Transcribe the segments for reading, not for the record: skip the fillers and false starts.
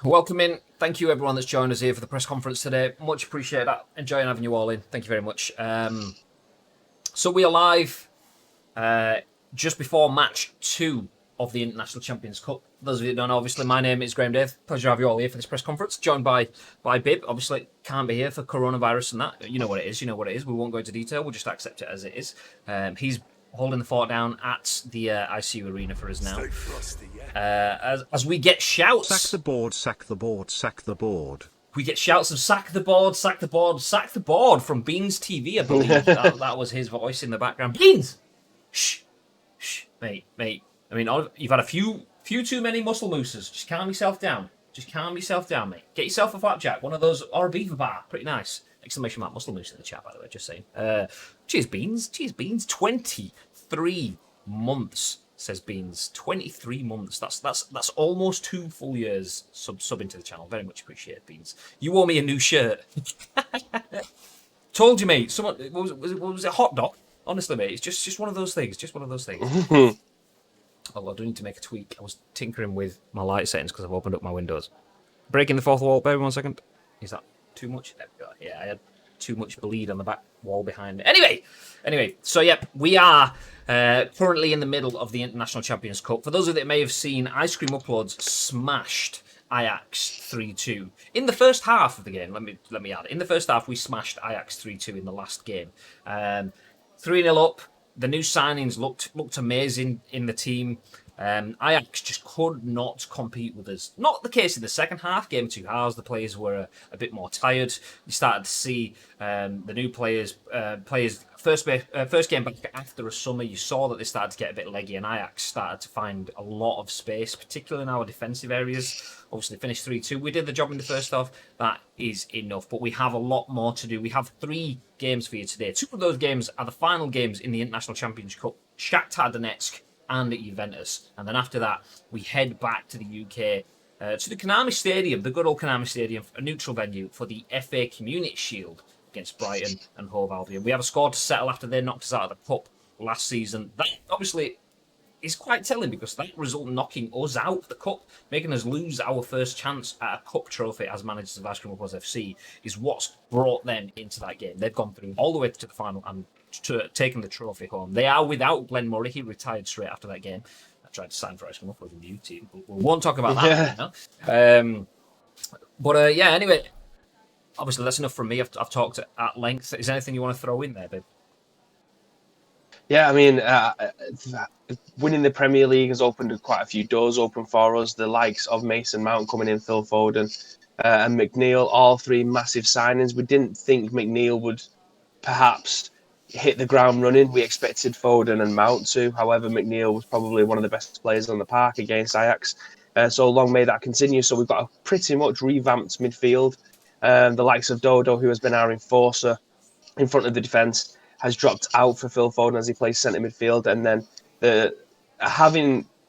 Welcome in. Thank you, everyone that's joined us here for the press conference today. Much appreciate that. Enjoying having you all in. Thank you very much. So we are live just before match 2 of the International Champions Cup. For those of you that don't know, obviously, my name is Graham Day. Pleasure to have you all here for this press conference. Joined by Bib. Obviously, can't be here for coronavirus and that. You know what it is. We won't go into detail. We'll just accept it as it is. He's holding the fort down at the ICU arena for us now. Stay frosty, yeah. As we get shouts. Sack the board, sack the board, sack the board. We get shouts of sack the board, sack the board, sack the board from Beans TV, I believe. that was his voice in the background. Beans! Shh. Shh. Mate. I mean, you've had a few too many muscle mooses. Just calm yourself down. Mate. Get yourself a flapjack, one of those, or a beaver bar. Pretty nice. Exclamation mark muscle moose in the chat, by the way, just saying. Cheers, Beans. 23 months, says Beans. 23 months. That's almost 2 full years subbing to the channel. Very much appreciated, Beans. You owe me a new shirt. Told you, mate. Someone was it hot dog? Honestly, mate, it's just one of those things. Oh, I do need to make a tweak. I was tinkering with my light settings because I've opened up my windows. Breaking the fourth wall. Bear with me 1 second. Is that too much? There we go. Yeah, I had too much bleed on the back wall behind me. Anyway, so yep, we are currently in the middle of the International Champions Cup. For those of you that may have seen, Ice Cream Uploads smashed Ajax 3-2 in the first half of the game. Let me add. In the first half, we smashed Ajax 3-2 in the last game. 3-0 up. The new signings looked amazing in the team. Ajax just could not compete with us. Not the case in the second half. Game 2 halves, the players were a bit more tired. You started to see the new players first game back after a summer. You saw that they started to get a bit leggy, and Ajax started to find a lot of space, particularly in our defensive areas. Obviously, finished 3-2. We did the job in the first half. That is enough, but we have a lot more to do. We have 3 games for you today. 2 of those games are the final games in the International Champions Cup. Shakhtar Donetsk and at Juventus. And then after that, we head back to the UK, to the Konami Stadium, the good old Konami Stadium, a neutral venue for the FA Community Shield against Brighton and Hove Albion. We have a score to settle after they knocked us out of the cup last season. That obviously is quite telling because that result knocking us out of the cup, making us lose our first chance at a cup trophy as managers of Ice Cream Uploads FC, is what's brought them into that game. They've gone through all the way to the final and taken the trophy home. They are without Glenn Murray. He retired straight after that game. I tried to sign for Ice Cream Uploads with you team, but we won't talk about that right now. Anyway, obviously that's enough from me. I've talked at length. Is there anything you want to throw in there, babe? Yeah, I mean, winning the Premier League has opened quite a few doors open for us. The likes of Mason Mount coming in, Phil Foden, and McNeil, all 3 massive signings. We didn't think McNeil would perhaps hit the ground running. We expected Foden and Mount to. However, McNeil was probably one of the best players on the park against Ajax. So long may that continue. So we've got a pretty much revamped midfield. The likes of Dodo, who has been our enforcer in front of the defence, has dropped out for Phil Foden as he plays centre midfield. And then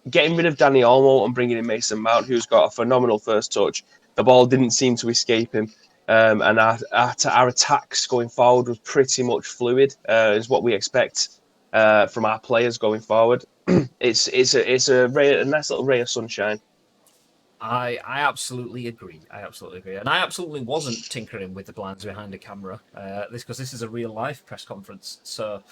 getting rid of Danny Olmo and bringing in Mason Mount, who's got a phenomenal first touch. The ball didn't seem to escape him. And our attacks going forward was pretty much fluid, is what we expect from our players going forward. It's a nice little ray of sunshine. I absolutely agree. And I absolutely wasn't tinkering with the blinds behind the camera. Because this is a real life press conference. So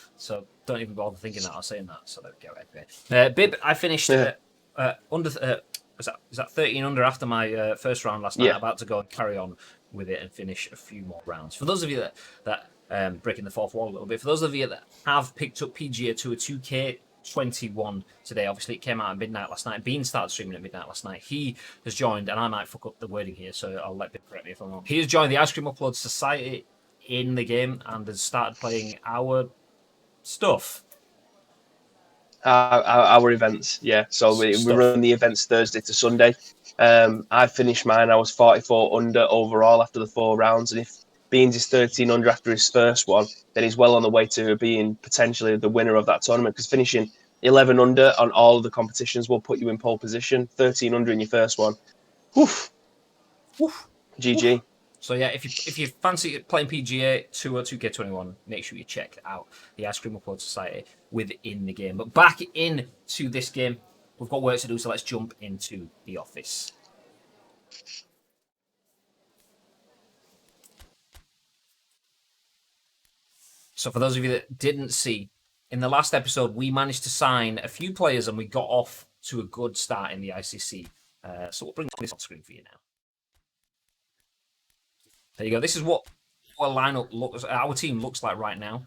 don't even bother thinking that or saying that. So there we go. Anyway. Bib, I finished under. Is that 13 under after my first round last night? I'm about to go and carry on with it and finish a few more rounds. For those of you that breaking the fourth wall a little bit, for those of you that have picked up PGA Tour 2K21 today, obviously it came out at midnight last night. Bean started streaming at midnight last night. He has joined, and I might fuck up the wording here, so I'll let Bib correct me if I'm wrong. He has joined the Ice Cream Upload Society in the game and has started playing our stuff. Our events, yeah. So we run the events Thursday to Sunday. I finished mine. I was 44 under overall after the 4 rounds. And if Beans is 13 under after his first one, then he's well on the way to being potentially the winner of that tournament. Because finishing 11 under on all of the competitions will put you in pole position. 13 under in your first one. Woof. GG. So yeah, if you fancy playing PGA 2 or 2K21, make sure you check out the Ice Cream Upload Society within the game. But back into this game, we've got work to do, so let's jump into the office. So for those of you that didn't see, in the last episode, we managed to sign a few players and we got off to a good start in the ICC. So we'll bring this on screen for you now. There you go. This is what our lineup looks. Our team looks like right now.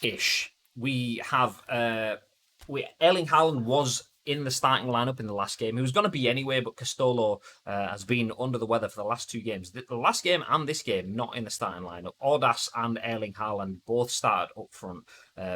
Ish. We have. Erling Haaland was in the starting lineup in the last game. He was going to be anyway, but Castolo has been under the weather for the last two games. The last game and this game, not in the starting lineup. Audas and Erling Haaland both started up front.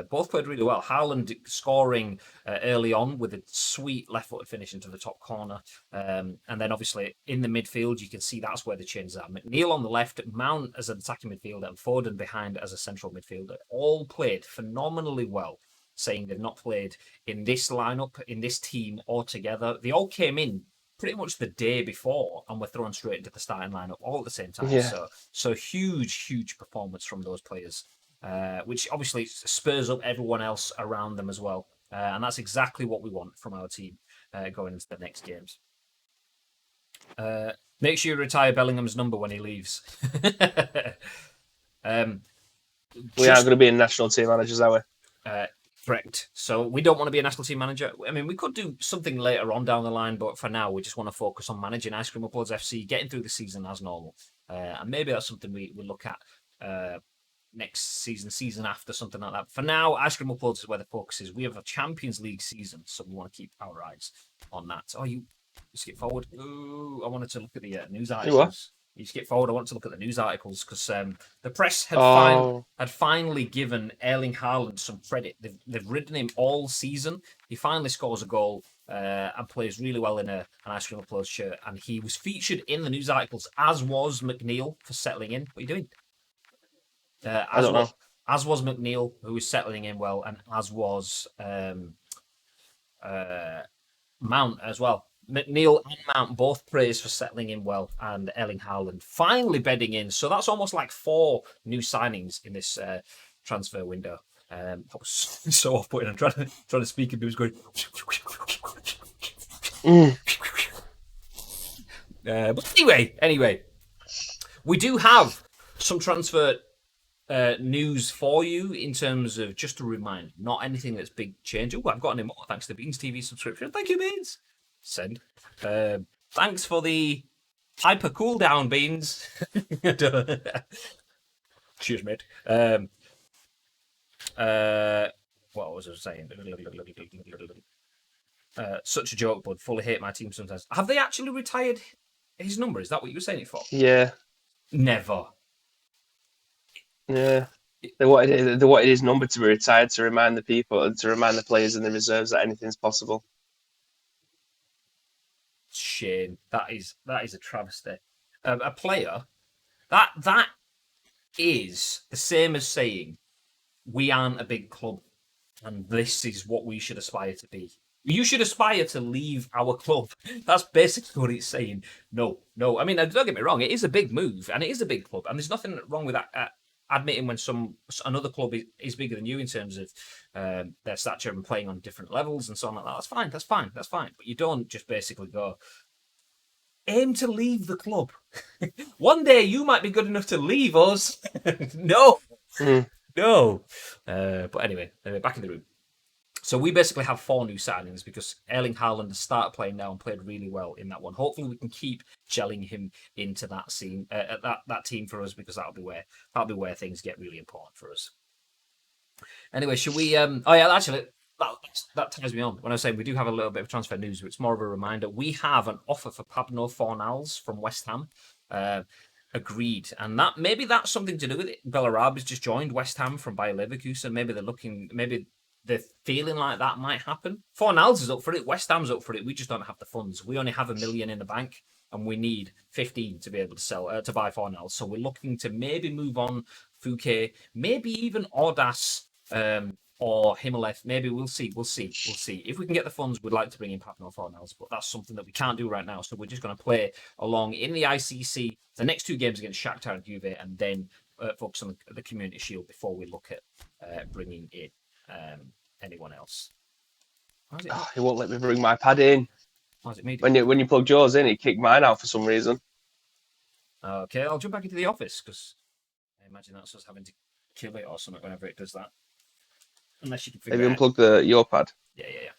Both played really well. Haaland scoring early on with a sweet left-footed finish into the top corner. And then obviously in the midfield, you can see that's where the changes are. McNeil on the left, Mount as an attacking midfielder, and Foden behind as a central midfielder. All played phenomenally well, saying they've not played in this lineup, in this team altogether. They all came in pretty much the day before and were thrown straight into the starting lineup all at the same time. Yeah. So huge performance from those players, which obviously spurs up everyone else around them as well. And that's exactly what we want from our team going into the next games. Make sure you retire Bellingham's number when he leaves. We are going to be in national team managers, are we? Correct. So we don't want to be a national team manager. I mean, we could do something later on down the line, but for now, we just want to focus on managing Ice Cream Uploads FC, getting through the season as normal. And maybe that's something we look at next season after, something like that. For now, Ice Cream Uploads is where the focus is. We have a Champions League season, so we want to keep our eyes on that. Oh, you skip forward. Ooh, I wanted to look at the news articles. You skip forward. I want to look at the news articles because the press had finally given Erling Haaland some credit. They've ridden him all season. He finally scores a goal and plays really well in an Ice Cream Uploads shirt. And he was featured in the news articles, as was McNeil for settling in. What are you doing? I don't know. As was McNeil, who was settling in well, and as was Mount as well. McNeil and Mount both praised for settling in well, and Erling Haaland finally bedding in. So that's almost like 4 new signings in this transfer window. That was so off-putting. I'm trying to speak and he was going. But anyway, we do have some transfer news for you in terms of, just to remind, not anything that's big change. Oh, I've gotten him more thanks to the Beans TV subscription. Thank you, Beans. Send. Thanks for the hyper cooldown, Beans. Cheers, mate. What was I saying? Such a joke, bud. Fully hate my team sometimes. Have they actually retired his number? Is that what you were saying it for? Yeah. Never. Yeah. They wanted his number to be retired to remind the people and to remind the players in the reserves that anything's possible. Shame. That is a travesty. A player that is the same as saying we aren't a big club and this is what we should aspire to be. You should aspire to leave our club. That's basically what it's saying. No. I mean, don't get me wrong. It is a big move and it is a big club, and there's nothing wrong with that. Admitting when another club is bigger than you in terms of their stature and playing on different levels and so on like that. That's fine. But you don't just basically go, aim to leave the club. One day you might be good enough to leave us. No. But anyway, back in the room. So we basically have 4 new signings because Erling Haaland has started playing now and played really well in that one. Hopefully we can keep gelling him into that scene, that team for us, because that'll be where things get really important for us. Anyway, should we? Actually, that ties me on when I was saying we do have a little bit of transfer news. But it's more of a reminder. We have an offer for Pablo Fornals from West Ham. Agreed, and maybe that's something to do with it. Bellarab has just joined West Ham from Bayer Leverkusen. Maybe they're feeling like that might happen. Fornals is up for it. West Ham's up for it. We just don't have the funds. We only have $1 million in the bank, and we need 15 to be able to buy Fornals. So we're looking to maybe move on Fouquet, maybe even Audas or Himaleth. Maybe we'll see. If we can get the funds, we'd like to bring in Pablo Fornals, but that's something that we can't do right now. So we're just going to play along in the ICC. The next 2 games against Shakhtar and Juve, and then focus on the Community Shield before we look at bringing in anyone else. He won't let me bring my pad in. How's it me? When you plugged yours in, he kicked mine out for some reason. Okay, I'll jump back into the office because I imagine that's us having to kill it or something whenever it does that. Unless you can Have figure you it out. unplugged your pad? Yeah.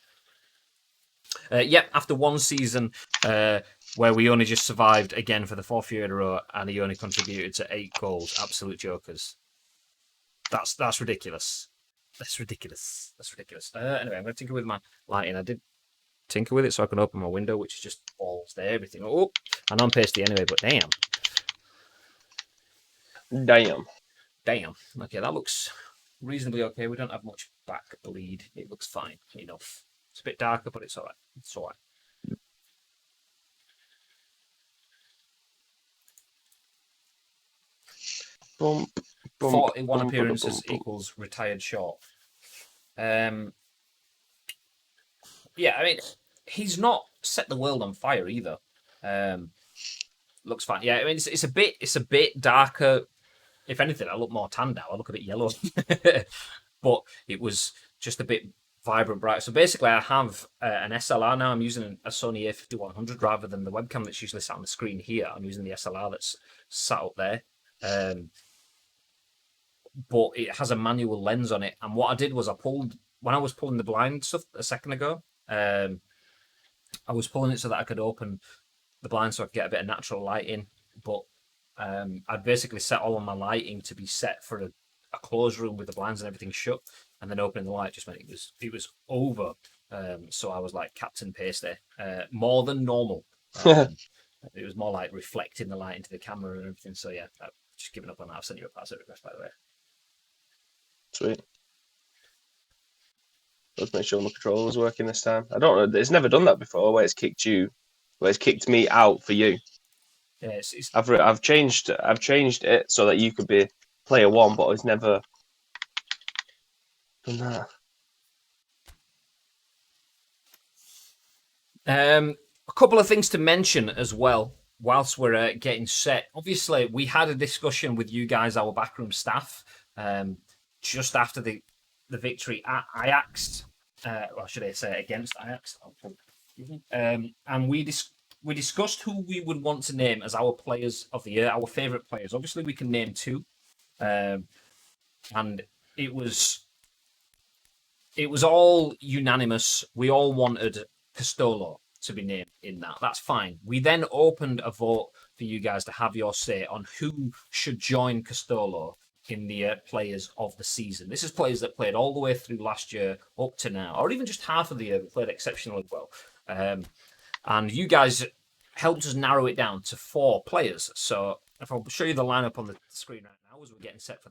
After one season where we only just survived again for the 4th year in a row, and he only contributed to 8 goals. Absolute jokers. That's ridiculous. That's ridiculous. Anyway, I'm going to tinker with my lighting. I did tinker with it so I can open my window, which is just balls there, everything. Oh, and I'm pasty anyway, but damn. Damn. Okay, that looks reasonably okay. We don't have much back bleed. It looks fine enough. It's a bit darker, but it's all right. It's all right. 41 appearances equals retired short. Yeah, I mean, he's not set the world on fire either. Looks fine. Yeah, I mean, it's a bit darker. If anything, I look more tan now. I look a bit yellow, but it was just a bit vibrant, bright. So basically, I have an SLR now. I'm using a Sony a5100 rather than the webcam that's usually sat on the screen here. I'm using the SLR that's sat up there. But it has a manual lens on it. And what I did was when I was pulling the blind stuff a second ago, I was pulling it so that I could open the blind so I could get a bit of natural light in. But I'd basically set all of my lighting to be set for a closed room with the blinds and everything shut. And then opening the light just meant it was over. So I was like Captain Pasty, more than normal. It was more like reflecting the light into the camera and everything. So yeah, I've just given up on that. I've sent you a password request, by the way. Sweet. Let's make sure my controller's working this time. I don't know. It's never done that before where it's kicked me out for you. Yeah, I've changed it so that you could be player 1, but it's never done that. A couple of things to mention as well whilst we're getting set. Obviously, we had a discussion with you guys, our backroom staff, just after the victory at Ajax. Or should I say against Ajax? And we discussed who we would want to name as our players of the year, our favourite players. Obviously, we can name 2. And it was all unanimous. We all wanted Castolo to be named in that. That's fine. We then opened a vote for you guys to have your say on who should join Castolo in the players of the season. This is players that played all the way through last year up to now, or even just half of the year, but played exceptionally well. And you guys helped us narrow it down to 4 players. So if I'll show you the lineup on the screen right now as we're getting set for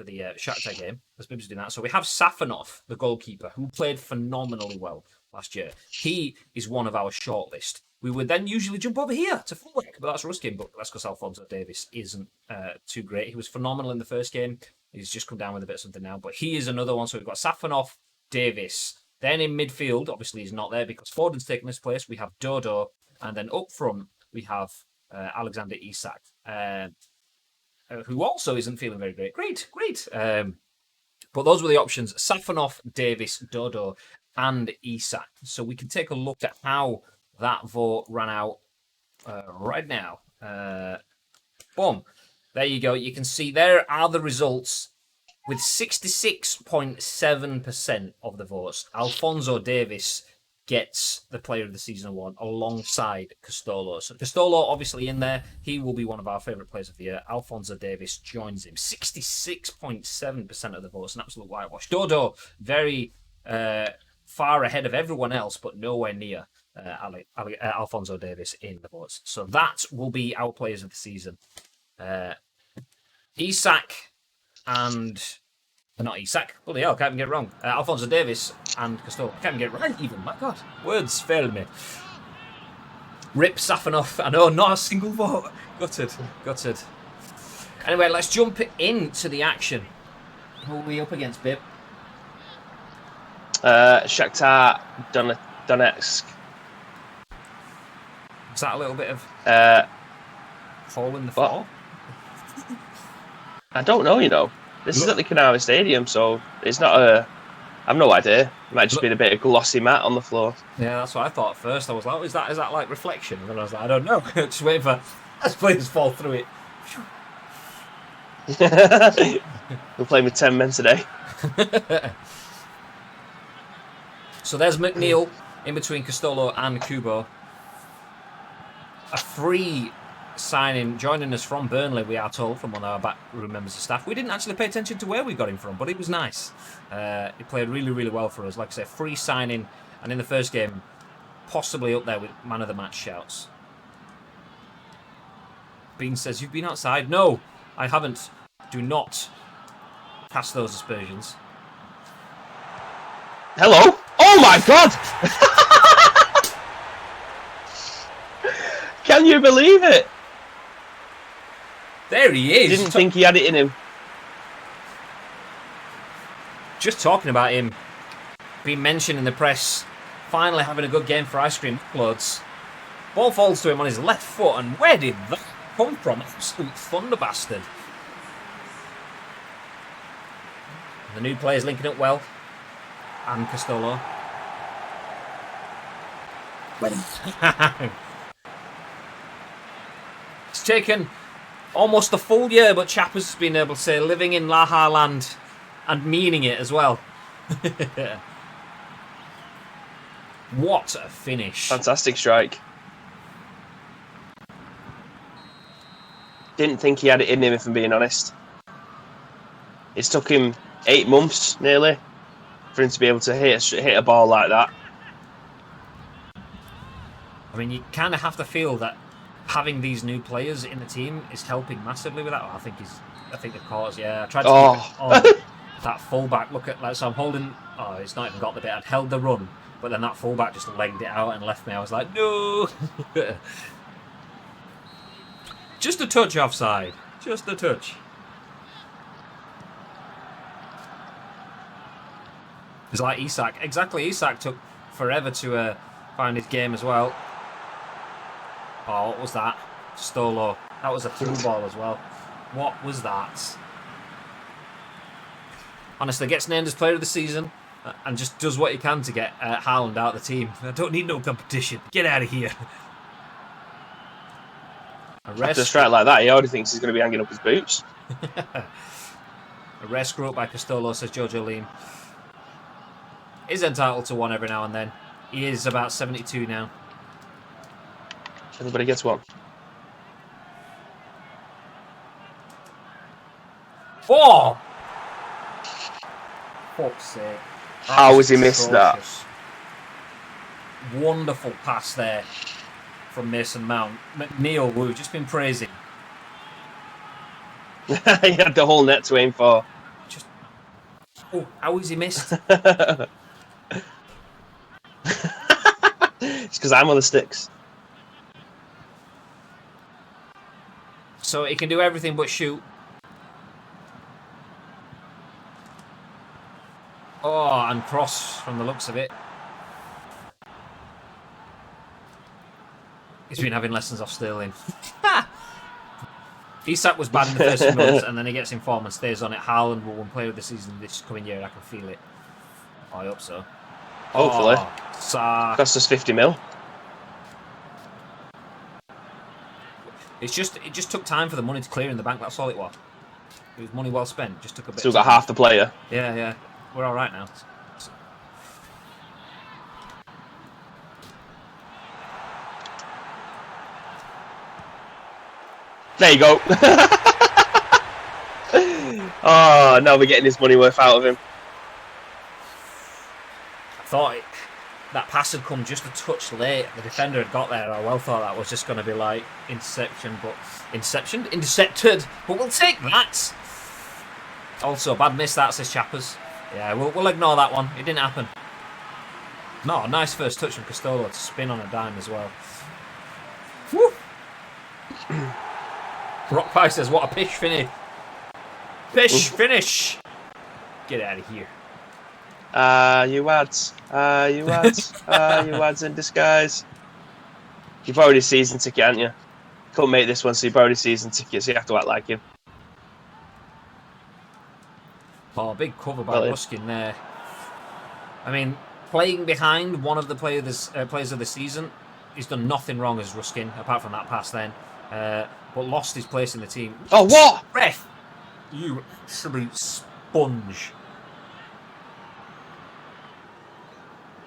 the Shakhtar game, as Bib's doing that. So we have Safanov, the goalkeeper, who played phenomenally well last year. He is one of our shortlist. We would then usually jump over here to fullback, but that's Ruskin. But that's because Alphonso Davies isn't too great. He was phenomenal in the first game. He's just come down with a bit of something now. But he is another one. So we've got Safanov, Davies. Then in midfield, obviously he's not there because Foden's taken his place. We have Dodo. And then up front, we have Alexander Isak, who also isn't feeling very great. Great. But those were the options: Safanov, Davies, Dodo, and Isak. So we can take a look at how that vote ran out right now. Boom. There you go. You can see there are the results. With 66.7% of the votes, Alphonso Davies gets the Player of the Season award alongside Castolo. So Castolo, obviously in there, he will be one of our favourite players of the year. Alphonso Davies joins him. 66.7% of the votes, an absolute whitewash. Dodo, very far ahead of everyone else, but nowhere near Alphonso Davies in the votes. So that will be our Players of the Season. Isak and... Not Isak. Bloody hell, can't even get it wrong. Alphonso Davies and Castolo. Can't even get it right even. My God. Words failed me. Rip Safanov. I know, not a single vote. Gutted. Anyway, let's jump into the action. Who are we up against, Bib? Shakhtar Donetsk. Is that a little bit of fall in the fall? I don't know, This is at the Canary Stadium, so it's not a... I've no idea. It might just be a bit of glossy mat on the floor. Yeah, that's what I thought at first. I was like, oh, is that like reflection? And then I was like, I don't know. Just waiting for as players fall through it. We're playing with 10 men today. So there's McNeil in between Castolo and Kubo. A free signing joining us from Burnley, we are told, from one of our backroom members of staff. We didn't actually pay attention to where we got him from, but it was nice. He played really, really well for us. Like I said, free signing, and in the first game, possibly up there with man of the match shouts. Bean says, "You've been outside." No, I haven't. Do not cast those aspersions. Hello? Oh my god! Can you believe it? There he is. Didn't think he had it in him. Just talking about him being mentioned in the press, finally having a good game for Ice Cream Uploads. Ball falls to him on his left foot, and where did that come from? Absolute thunder bastard. The new players linking up well. And Castolo. It's taken almost a full year, but Chappers has been able to say living in Laha land and meaning it as well. What a finish. Fantastic strike. Didn't think he had it in him, if I'm being honest. It's took him 8 months, nearly, for him to be able to hit a ball like that. I mean, you kind of have to feel that having these new players in the team is helping massively with that. Oh, I think the cause, yeah. I tried to keep it on that fullback. Look at, like, so I'm holding. Oh, it's not even got the bit. I'd held the run, but then that fullback just legged it out and left me. I was like, no. Just a touch offside. Just a touch. It's like Isak. Exactly, Isak took forever to find his game as well. Oh, what was that? Stolo. That was a through ball as well. What was that? Honestly, gets named as player of the season and just does what he can to get Haaland out of the team. I don't need no competition. Get out of here. After a strike like that, he already thinks he's going to be hanging up his boots. A rare screw up by Castolo, says Jojo Lean. Is entitled to one every now and then. He is about 72 now. Everybody gets one. Oh! Fuck's sake. How has he missed that? Wonderful pass there from Mason Mount. McNeil, we've just been praising. He had the whole net to aim for. Oh, how has he missed? It's because I'm on the sticks. So he can do everything but shoot. Oh, and cross from the looks of it. He's been having lessons off Sterling. Isak was bad in the first few months, and then he gets in form and stays on it. Haaland will win player of the season this coming year. I can feel it. I hope so. Hopefully. Cost us 50 mil. It just took time for the money to clear in the bank. That's all it was. It was money well spent. Just took a bit. Still got half the player. Yeah. We're all right now. There you go. Oh, now we're getting his money worth out of him. I thought that pass had come just a touch late. The defender had got there. I well thought that was just going to be like intercepted, but we'll take that. Also, bad miss that, says Chappers. Yeah, we'll ignore that one. It didn't happen. No, nice first touch from Castolo to spin on a dime as well. Woo! Rock Pie says, what a pish finish. Pish finish. Get out of here. You ads. You ads in disguise. You've already season ticket, haven't you? Couldn't make this one, so you've already season ticket, so you have to act like him. Oh, big cover by Ruskin there. I mean, playing behind one of the players of the season, he's done nothing wrong as Ruskin, apart from that pass then. But lost his place in the team. Oh, what? Ref! You absolute sponge.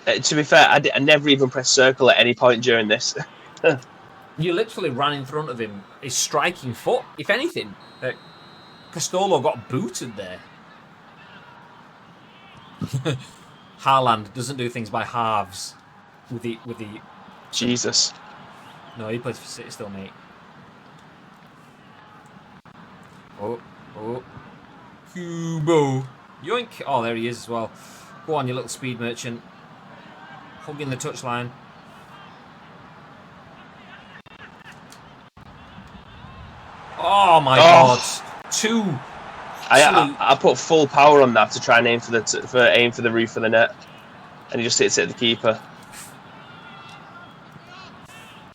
To be fair, I never even pressed circle at any point during this. You literally ran in front of him. His striking foot, if anything, Castolo got booted there. Haaland doesn't do things by halves. With the Jesus. No, he plays for City still, mate. Oh. Kubo. Yoink. Oh, there he is as well. Go on, you little speed merchant. Hugging the touchline. Oh my God! Two. I put full power on that to try and aim for the roof of the net, and he just hits it at the keeper.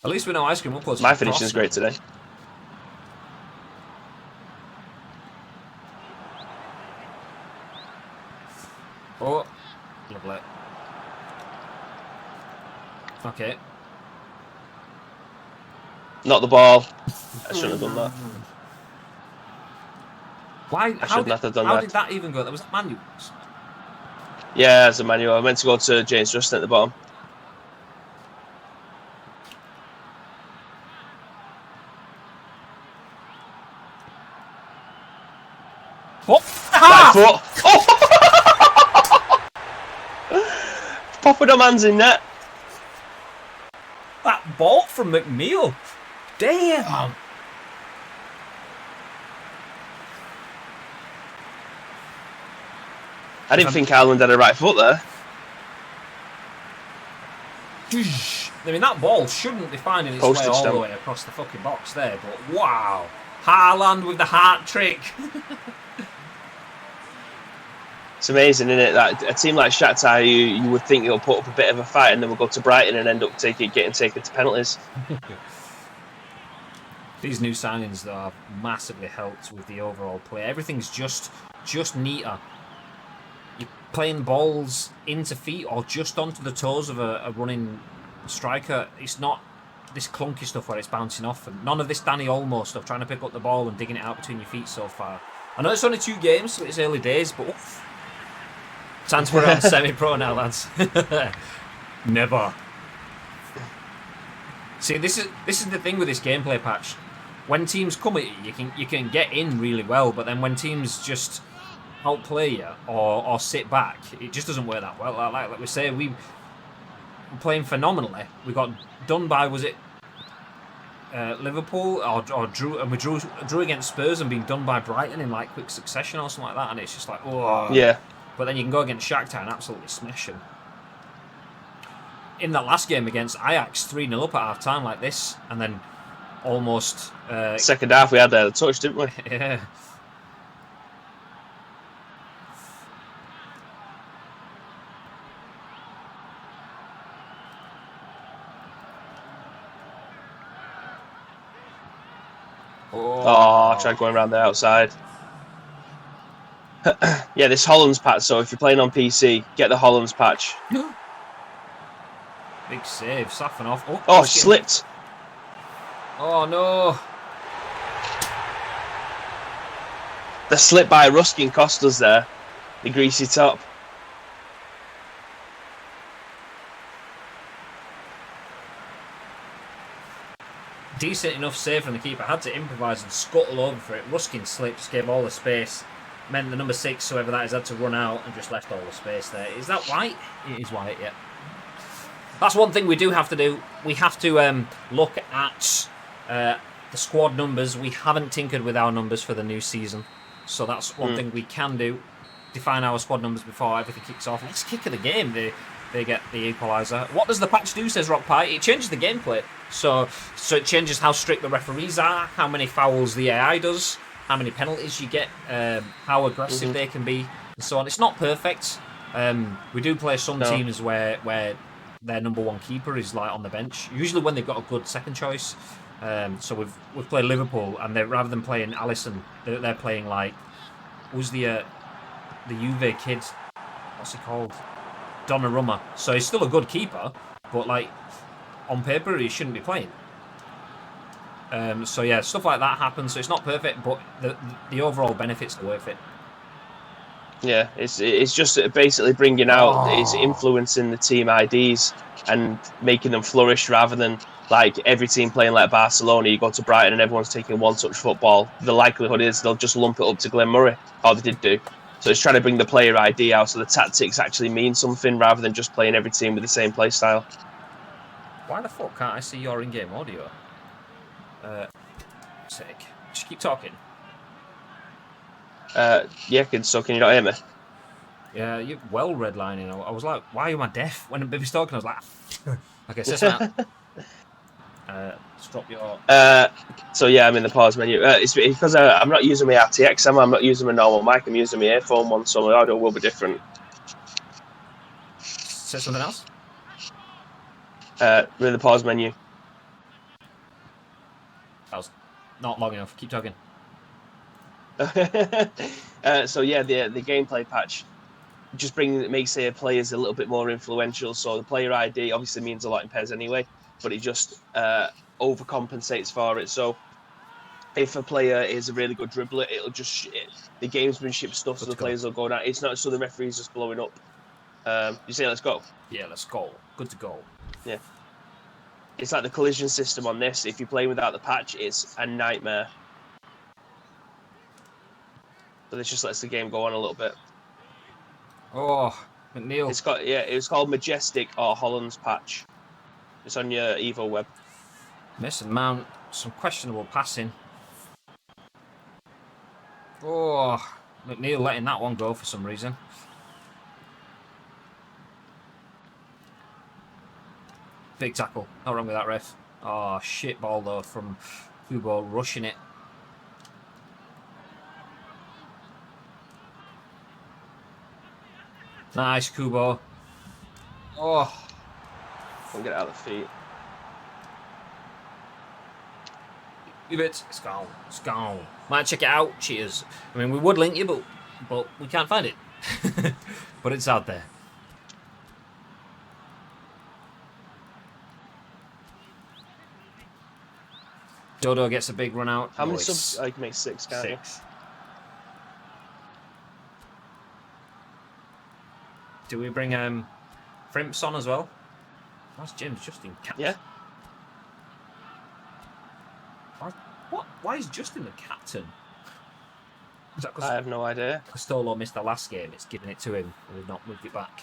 At least we know ice cream upwards. My finishing is great today. Oh, lovely. Okay. Not the ball. I shouldn't have done that. Why? How did that even go? That was manuals. Yeah, as a manual. I meant to go to James Justin at the bottom. What? Back foot. Oh! Popping a man's in net. That ball from McNeil. Damn. I didn't think Ireland had a right foot there. I mean, that ball shouldn't be finding its way all the way across the fucking box there, but wow. Haaland with the hat trick. It's amazing, isn't it? That a team like Shakhtar, you would think it'll put up a bit of a fight, and then we'll go to Brighton and end up getting taken to penalties. These new signings, though, have massively helped with the overall play. Everything's just neater. You're playing balls into feet or just onto the toes of a running striker. It's not this clunky stuff where it's bouncing off. And none of this Danny Olmo stuff, trying to pick up the ball and digging it out between your feet so far. I know it's only 2 games, so it's early days, but oof. Chance we're on semi-pro now, lads. Never. See, this is the thing with this gameplay patch. When teams come at you, you can get in really well, but then when teams just outplay you or sit back, it just doesn't work that well. Like we say, we're playing phenomenally. We got done by, was it Liverpool or drew, and we drew against Spurs and being done by Brighton in like quick succession or something like that, and it's just like, oh yeah. But then you can go against Shakhtar and absolutely smash them. In that last game against Ajax, 3-0 up at half time like this, and then almost second half we had the touch, didn't we? Yeah. Oh, I tried going around the outside. Yeah, this Hollands patch. So if you're playing on PC, get the Hollands patch. Big save, Safanov. Oh, slipped. Oh no. The slip by Ruskin cost us there. The greasy top. Decent enough save from the keeper. Had to improvise and scuttle over for it. Ruskin slips, gave all the space. Meant the number 6, whoever that is, had to run out and just left all the space there. Is that white? It is white, yeah. That's one thing we do have to do. We have to look at the squad numbers. We haven't tinkered with our numbers for the new season. So that's one thing we can do. Define our squad numbers before everything kicks off. Next kick of the game, they get the equaliser. What does the patch do, says Rock Pie? It changes the gameplay. So it changes how strict the referees are, how many fouls the AI does, how many penalties you get, how aggressive they can be, and so on. It's not perfect. We do play some teams where their number 1 keeper is like on the bench. Usually when they've got a good second choice. So we've played Liverpool, and rather than playing Alisson, they're playing like, who's the Juve kid? What's he called? Donnarumma. So he's still a good keeper, but like on paper he shouldn't be playing. So yeah, stuff like that happens. So it's not perfect, but the overall benefits are worth it. Yeah, it's just basically bringing out, it's influencing the team IDs and making them flourish rather than like every team playing like Barcelona. You go to Brighton and everyone's taking one-touch football. The likelihood is they'll just lump it up to Glenn Murray, or they did do. So it's trying to bring the player ID out so the tactics actually mean something rather than just playing every team with the same play style. Why the fuck can't I see your in-game audio? Sick. Just keep talking. Yeah, so can you not hear me? Yeah, you're well redlining. I was like, why am I deaf? When Baby's talking, I was like, okay, say something out. Stop your... So yeah, I'm in the pause menu. It's because I'm not using my RTX, I'm not using my normal mic, I'm using my earphone one, so my audio will be different. Say something else? We're in the pause menu. That was not long enough. Keep talking. So yeah, the gameplay patch just makes the players a little bit more influential. So the player ID obviously means a lot in PES anyway, but it just overcompensates for it. So if a player is a really good dribbler, it'll just the gamesmanship stuff, so the players will go down. It's not so the referee's just blowing up. You say let's go. Yeah, let's go. Good to go. Yeah. It's like the collision system on this. If you play without the patch, it's a nightmare. So this just lets the game go on a little bit. Oh, McNeil. It's called Majestic or Holland's patch. It's on your Evo web. Mason Mount, some questionable passing. Oh, McNeil letting that one go for some reason. Big tackle. Not wrong with that, ref. Oh, shit ball though from Kubo rushing it. Nice, Kubo. Oh. Can't get it out of the feet. Leave it. It's gone. It's gone. Might check it out. Cheers. I mean, we would link you, but we can't find it. But it's out there. Dodo gets a big run out. How many subs? I can make 6, can't you? 6. Do we bring Frimps on as well? That's James Justin. Yeah. Why is Justin the captain? Is that I have no idea. Costolo missed the last game? It's giving it to him, and we've not moved it back.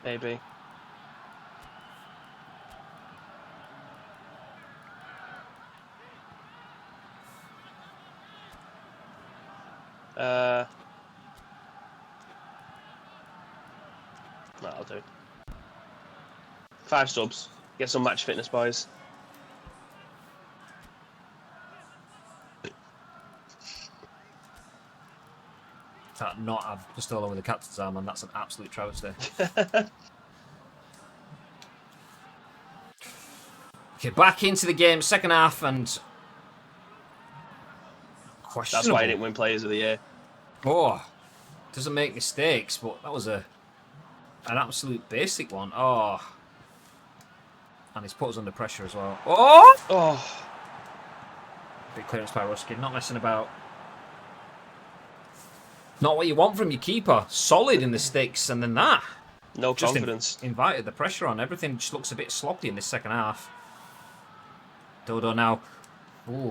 Maybe. That'll do. 5 subs. Get some match fitness, boys. That not have Costolo with the captain's arm, and that's an absolute travesty. Okay, back into the game, second half, and questionable. That's why he didn't win Players of the Year. Oh, doesn't make mistakes, but that was an absolute basic one. Oh, and he's put us under pressure as well. Oh, big clearance by Ruskin, not messing about. Not what you want from your keeper. Solid in the sticks, and then that. No just confidence. Invited the pressure on. Everything just looks a bit sloppy in this second half. Dodo now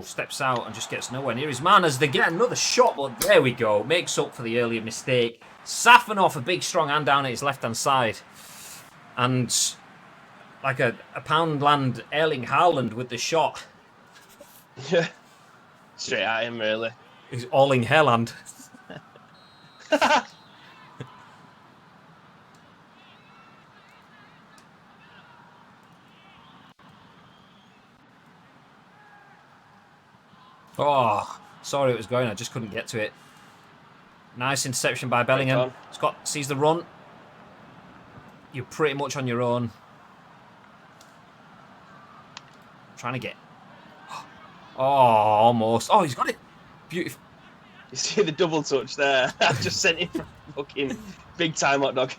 steps out and just gets nowhere near his man as they get another shot, but there we go. Makes up for the earlier mistake. Safanov, a big strong hand down at his left-hand side. And like a Poundland Erling Haaland with the shot. Yeah. Straight at him, really. He's Erling Haaland. Oh, sorry it was going. I just couldn't get to it. Nice interception by Bellingham. Scott sees the run. You're pretty much on your own. Trying to get... Oh, almost. Oh, he's got it. Beautiful. You see the double touch there? I just sent him from fucking big time hot dog.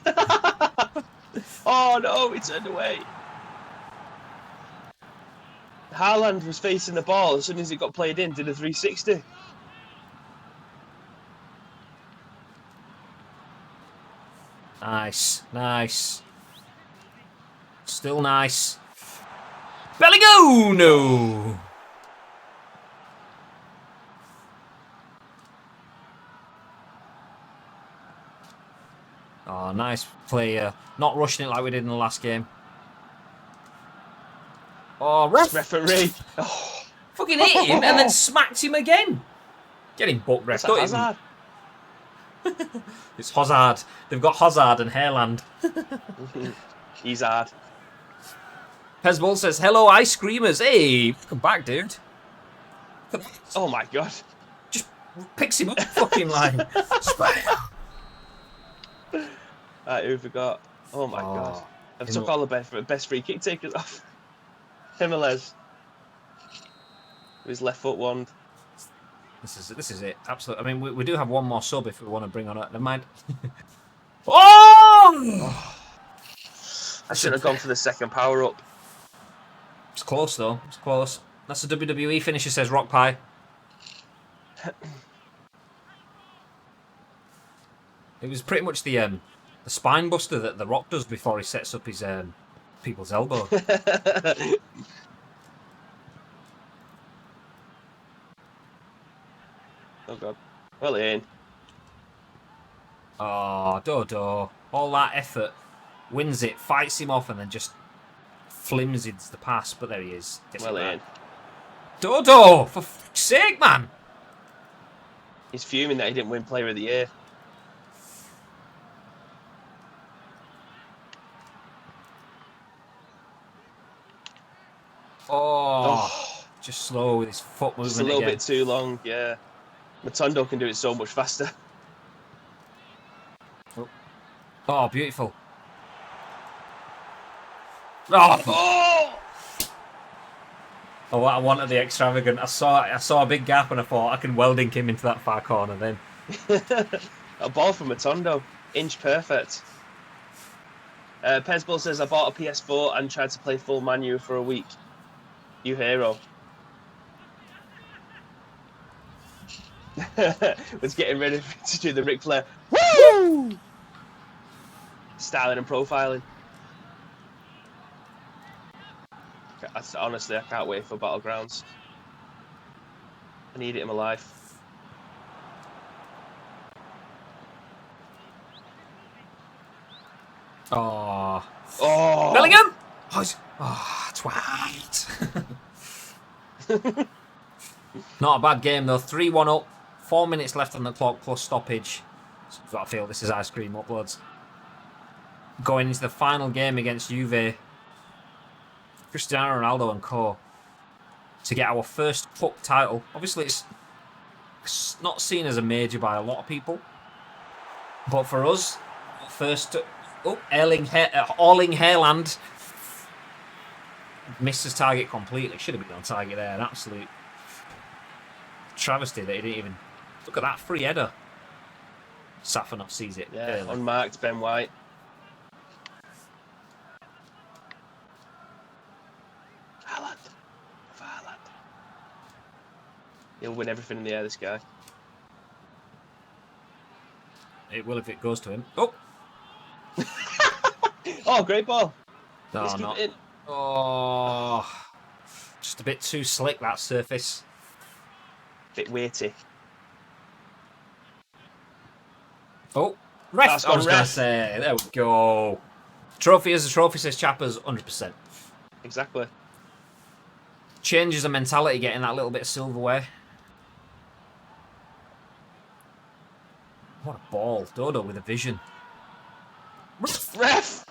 Oh no, he turned away. Haaland was facing the ball as soon as it got played in, did a 360. Nice, nice. Still nice. Belly go! No! Oh, nice play. Not rushing it like we did in the last game. Oh, Referee. Oh. Fucking hit him and then smacked him again. Get him booked, ref. That's Hazard. It's Hazard. They've got Hazard and Hairland. He's hard. Pezball says, hello, ice creamers. Hey, welcome back, dude. Oh my god. Just picks him up fucking line. Right, who forgot? Oh my god. I've took all the best free kick takers off. Himalayas. With his left foot wand. This is it. Absolutely. I mean, we do have one more sub if we want to bring on it. Never mind. Oh! I should have gone for the second power up. It's close though. It's close. That's a WWE finisher, says Rock Pie. It was pretty much the spine buster that the Rock does before he sets up his people's elbow. Oh god. Well in. Oh, Dodo. All that effort. Wins it, fights him off, and then just flimsies the pass. But there he is. Well in. Dodo! For fuck's sake, man! He's fuming that he didn't win Player of the Year. Oh. Just slow with his foot movement. Just a little bit too long, yeah. Matondo can do it so much faster. Oh, beautiful. Oh! Oh, what I wanted the extravagant. I saw a big gap and I thought I can welding him into that far corner then. A ball from Matondo. Inch perfect. Pezball says, I bought a PS4 and tried to play full menu for a week. You hero. Was getting ready to do the Ric Flair. Woo! Styling and profiling. Honestly, I can't wait for Battlegrounds. I need it in my life. Oh. Oh! Bellingham! Oh, twat. Not a bad game though. 3-1 up. 4 minutes left on the clock plus stoppage. So I've got to feel this is ice cream uploads. Going into the final game against Juve. Cristiano Ronaldo and co. To get our first cup title. Obviously it's not seen as a major by a lot of people. But for us, first... Oh, Erling Haaland missed his target completely. Should have been on target there. An absolute travesty that he didn't even... Look at that free header. Safanov sees it. Yeah, early. unmarked Ben White. Haaland. He'll win everything in the air, this guy. It will if it goes to him. Oh! Oh, great ball. No, Let's keep not. it in. Oh, just a bit too slick, that surface. Bit weighty. Oh, ref! That's I was gone going to ref. say, there we go. Trophy is a trophy, says Chappers, 100%. Exactly. Changes the mentality, getting that little bit of silverware. What a ball. Dodo with a vision. Ref!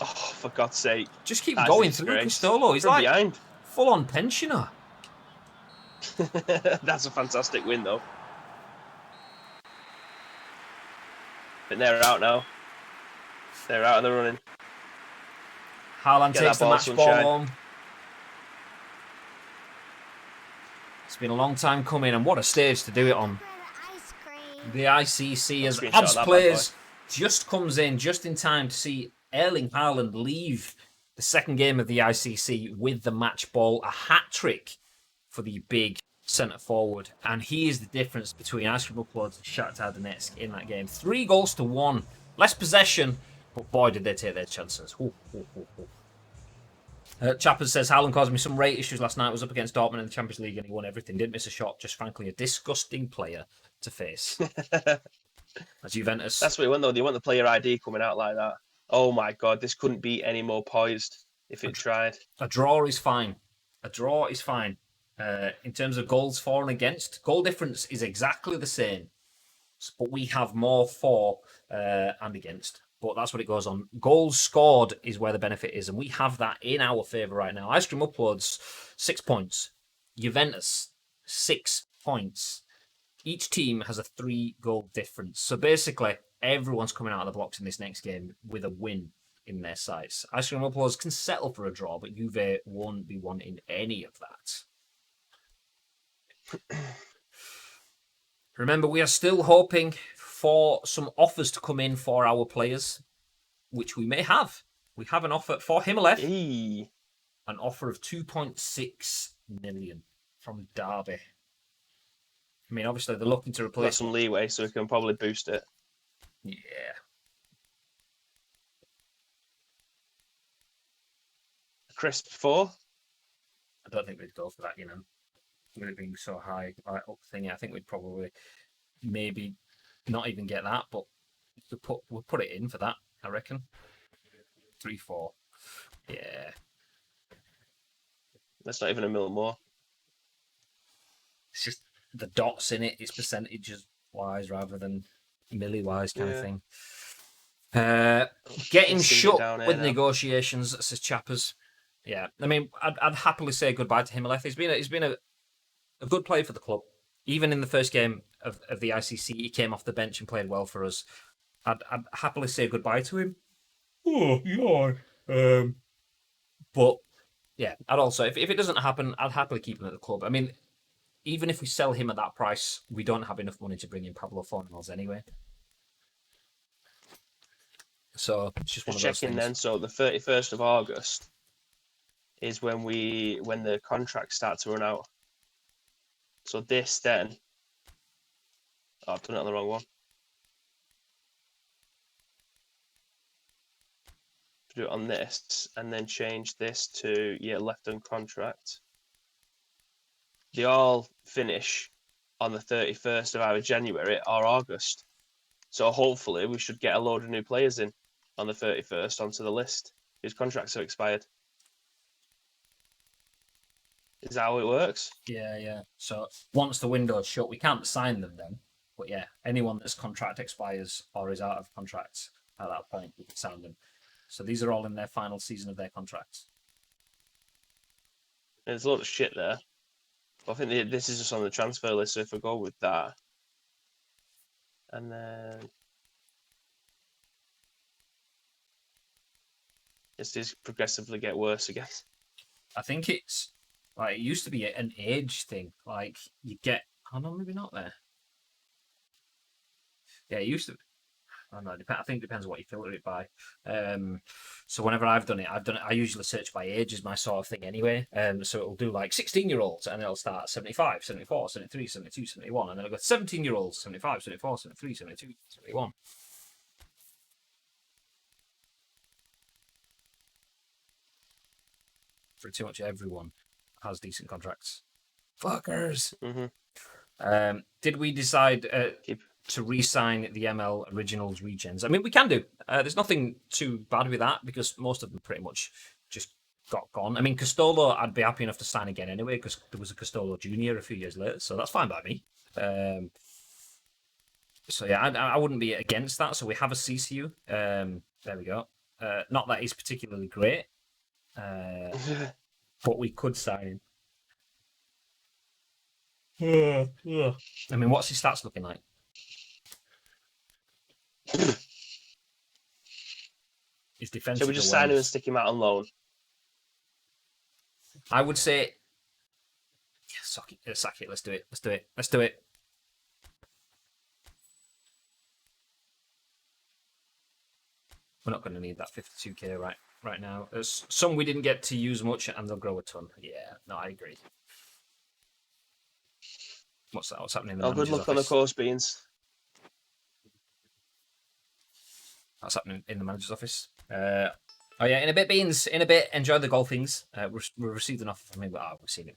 Oh, for God's sake. Just keep That's going a through disgrace. Cristolo. He's From like behind. full-on pensioner. That's a fantastic win, though. But they're out now. They're out and they're running. Haaland Get takes that the ball, match ball Sunshine. home. It's been a long time coming, and what a stage to do it on. The ICC as Screenshot Abs that, players just comes in just in time to see Erling Haaland leave the second game of the ICC with the match ball, a hat-trick for the big centre forward. And he is the difference between Ice Cream Uploads and Shakhtar Donetsk in that game. 3-1. Less possession, but boy, did they take their chances. Chappers says, Haaland caused me some rate issues last night. Was up against Dortmund in the Champions League and he won everything. Didn't miss a shot. Just frankly, a disgusting player to face. As Juventus. That's what you want, though. You want the player ID coming out like that. Oh my God, this couldn't be any more poised if it tried. A draw is fine. A draw is fine. In terms of goals for and against, goal difference is exactly the same. But we have more for and against. But that's what it goes on. Goals scored is where the benefit is, and we have that in our favour right now. Ice Cream Uploads, 6 points. Juventus, 6 points. Each team has a 3-goal difference. So basically, everyone's coming out of the blocks in this next game with a win in their sights. Ice Cream Uploads can settle for a draw, but Juve won't be wanting any of that. Remember, we are still hoping for some offers to come in for our players, which we may have. We have an offer for Himaleth, an offer of 2.6 million from Derby. I mean, obviously, they're looking to replace... Got some leeway, so we can probably boost it. Yeah. Crisp 4? I don't think we'd go for that, with it being so high up thingy. I think we'd probably maybe not even get that, but we'll put it in for that, I reckon. 3-4. Yeah. That's not even a mil more. It's just the dots in it. It's percentages wise rather than milli wise kind of thing. Getting shut with negotiations, says Chappers. Yeah, I mean, I'd happily say goodbye to Himaleth. He's been a good player for the club. Even in the first game of the ICC, he came off the bench and played well for us. I'd happily say goodbye to him. Oh, yeah. But yeah, I'd also, if it doesn't happen, I'd happily keep him at the club. I mean, even if we sell him at that price, we don't have enough money to bring in Pablo Fornals anyway. So it's just one of those things. Then, so the 31st of August is when the contracts start to run out. So this then... Oh, I've done it on the wrong one. Do it on this, and then change this to, left on contract. They all finish on the 31st of either January or August. So hopefully we should get a load of new players in on the 31st onto the list whose contracts are expired. Is that how it works? Yeah. So once the window's shut, we can't sign them then. But yeah, anyone that's contract expires or is out of contract at that point, we can sign them. So these are all in their final season of their contracts. There's a lot of shit there. But I think this is just on the transfer list, so if I go with that, and then it's just progressively get worse again. I think it's like it used to be an age thing. Like you get, oh no, maybe not there. Yeah, it used to. I don't know. I think it depends on what you filter it by. So whenever I've done it, I usually search by age is my sort of thing anyway. So it'll do like 16-year-olds and it'll start 75, 74, 73, 72, 71. And then it'll go 17-year-olds, 75, 74, 73, 72, 71. Pretty much everyone has decent contracts. Fuckers. Mm-hmm. Did we decide to re-sign the ML Originals Regens? I mean, we can do. There's nothing too bad with that because most of them pretty much just got gone. I mean, Castolo, I'd be happy enough to sign again anyway because there was a Castolo Junior a few years later, so that's fine by me. So yeah, I wouldn't be against that. So we have a CCU. There we go. Not that he's particularly great, but we could sign him. I mean, what's his stats looking like? His defensive. Should we just sign him and stick him out on loan? I would say, yeah, sack it. Let's do it. We're not going to need that 52k, right? right now. There's some we didn't get to use much, and they'll grow a ton. Yeah, no, I agree. What's that? What's happening in the Good manager's luck on the office? course, Beans. That's happening in the manager's office. Oh yeah, in a bit, Beans. In a bit. Enjoy the golfings. We received an offer from him, but we've seen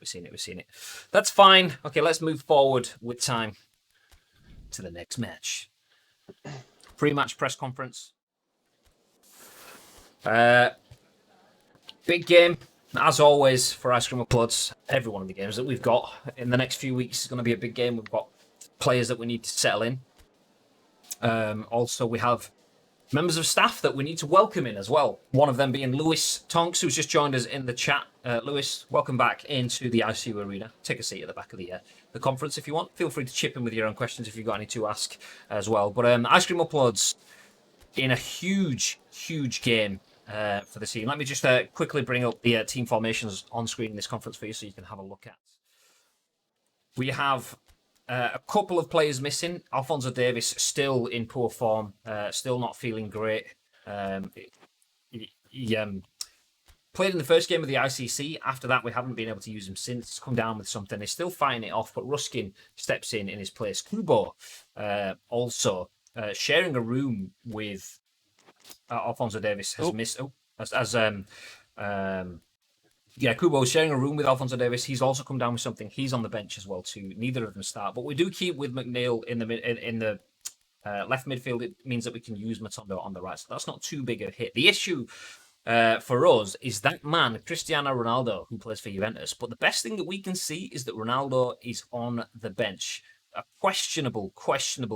it. That's fine. Okay, let's move forward with time to the next match. Pre-match press conference. Big game, as always, for Ice Cream Uploads. Every one of the games that we've got in the next few weeks is going to be a big game. We've got players that we need to settle in. Also, we have members of staff that we need to welcome in as well. One of them being Lewis Tonks, who's just joined us in the chat. Lewis, welcome back into the ICU Arena. Take a seat at the back of the conference if you want. Feel free to chip in with your own questions if you've got any to ask as well. But Ice Cream Uploads in a huge game for the team. Let me just quickly bring up the team formations on screen in this conference for you so you can have a look at. We have a couple of players missing. Alphonso Davies still in poor form, still not feeling great. He played in the first game of the ICC. After that, we haven't been able to use him since. He's come down with something. He's still fighting it off, but Ruskin steps in his place. Kubo also sharing a room with Alphonso Davies has missed. Kubo sharing a room with Alphonso Davies. He's also come down with something. He's on the bench as well too. Neither of them start, but we do keep with McNeil in the left midfield. It means that we can use Matondo on the right, so that's not too big a hit. The issue for us is that man, Cristiano Ronaldo, who plays for Juventus. But the best thing that we can see is that Ronaldo is on the bench. A questionable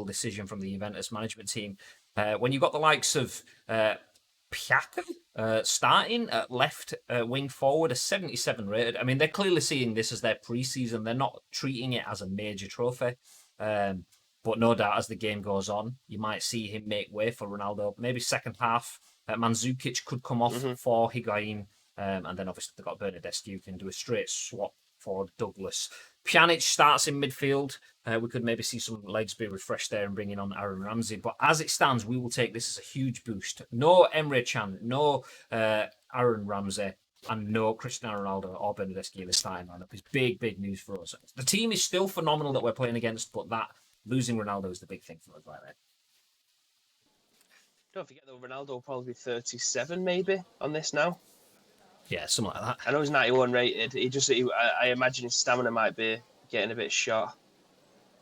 decision from the Juventus management team. When you've got the likes of Piaka starting at left wing forward, a 77 rated. I mean, they're clearly seeing this as their pre-season. They're not treating it as a major trophy. But no doubt, as the game goes on, you might see him make way for Ronaldo. Maybe second half, Mandzukic could come off for Higuain. And then obviously they've got Bernardeschi who can do a straight swap for Douglas. Pjanic starts in midfield. We could maybe see some legs be refreshed there and bring in on Aaron Ramsey. But as it stands, we will take this as a huge boost. No Emre Can, no Aaron Ramsey, and no Cristiano Ronaldo or Bernardeschi in the starting lineup is big news for us. The team is still phenomenal that we're playing against, but that losing Ronaldo is the big thing for us right there. Don't forget though, Ronaldo will probably be 37 maybe on this now. Yeah, something like that. I know he's 91 rated. I imagine his stamina might be getting a bit shot.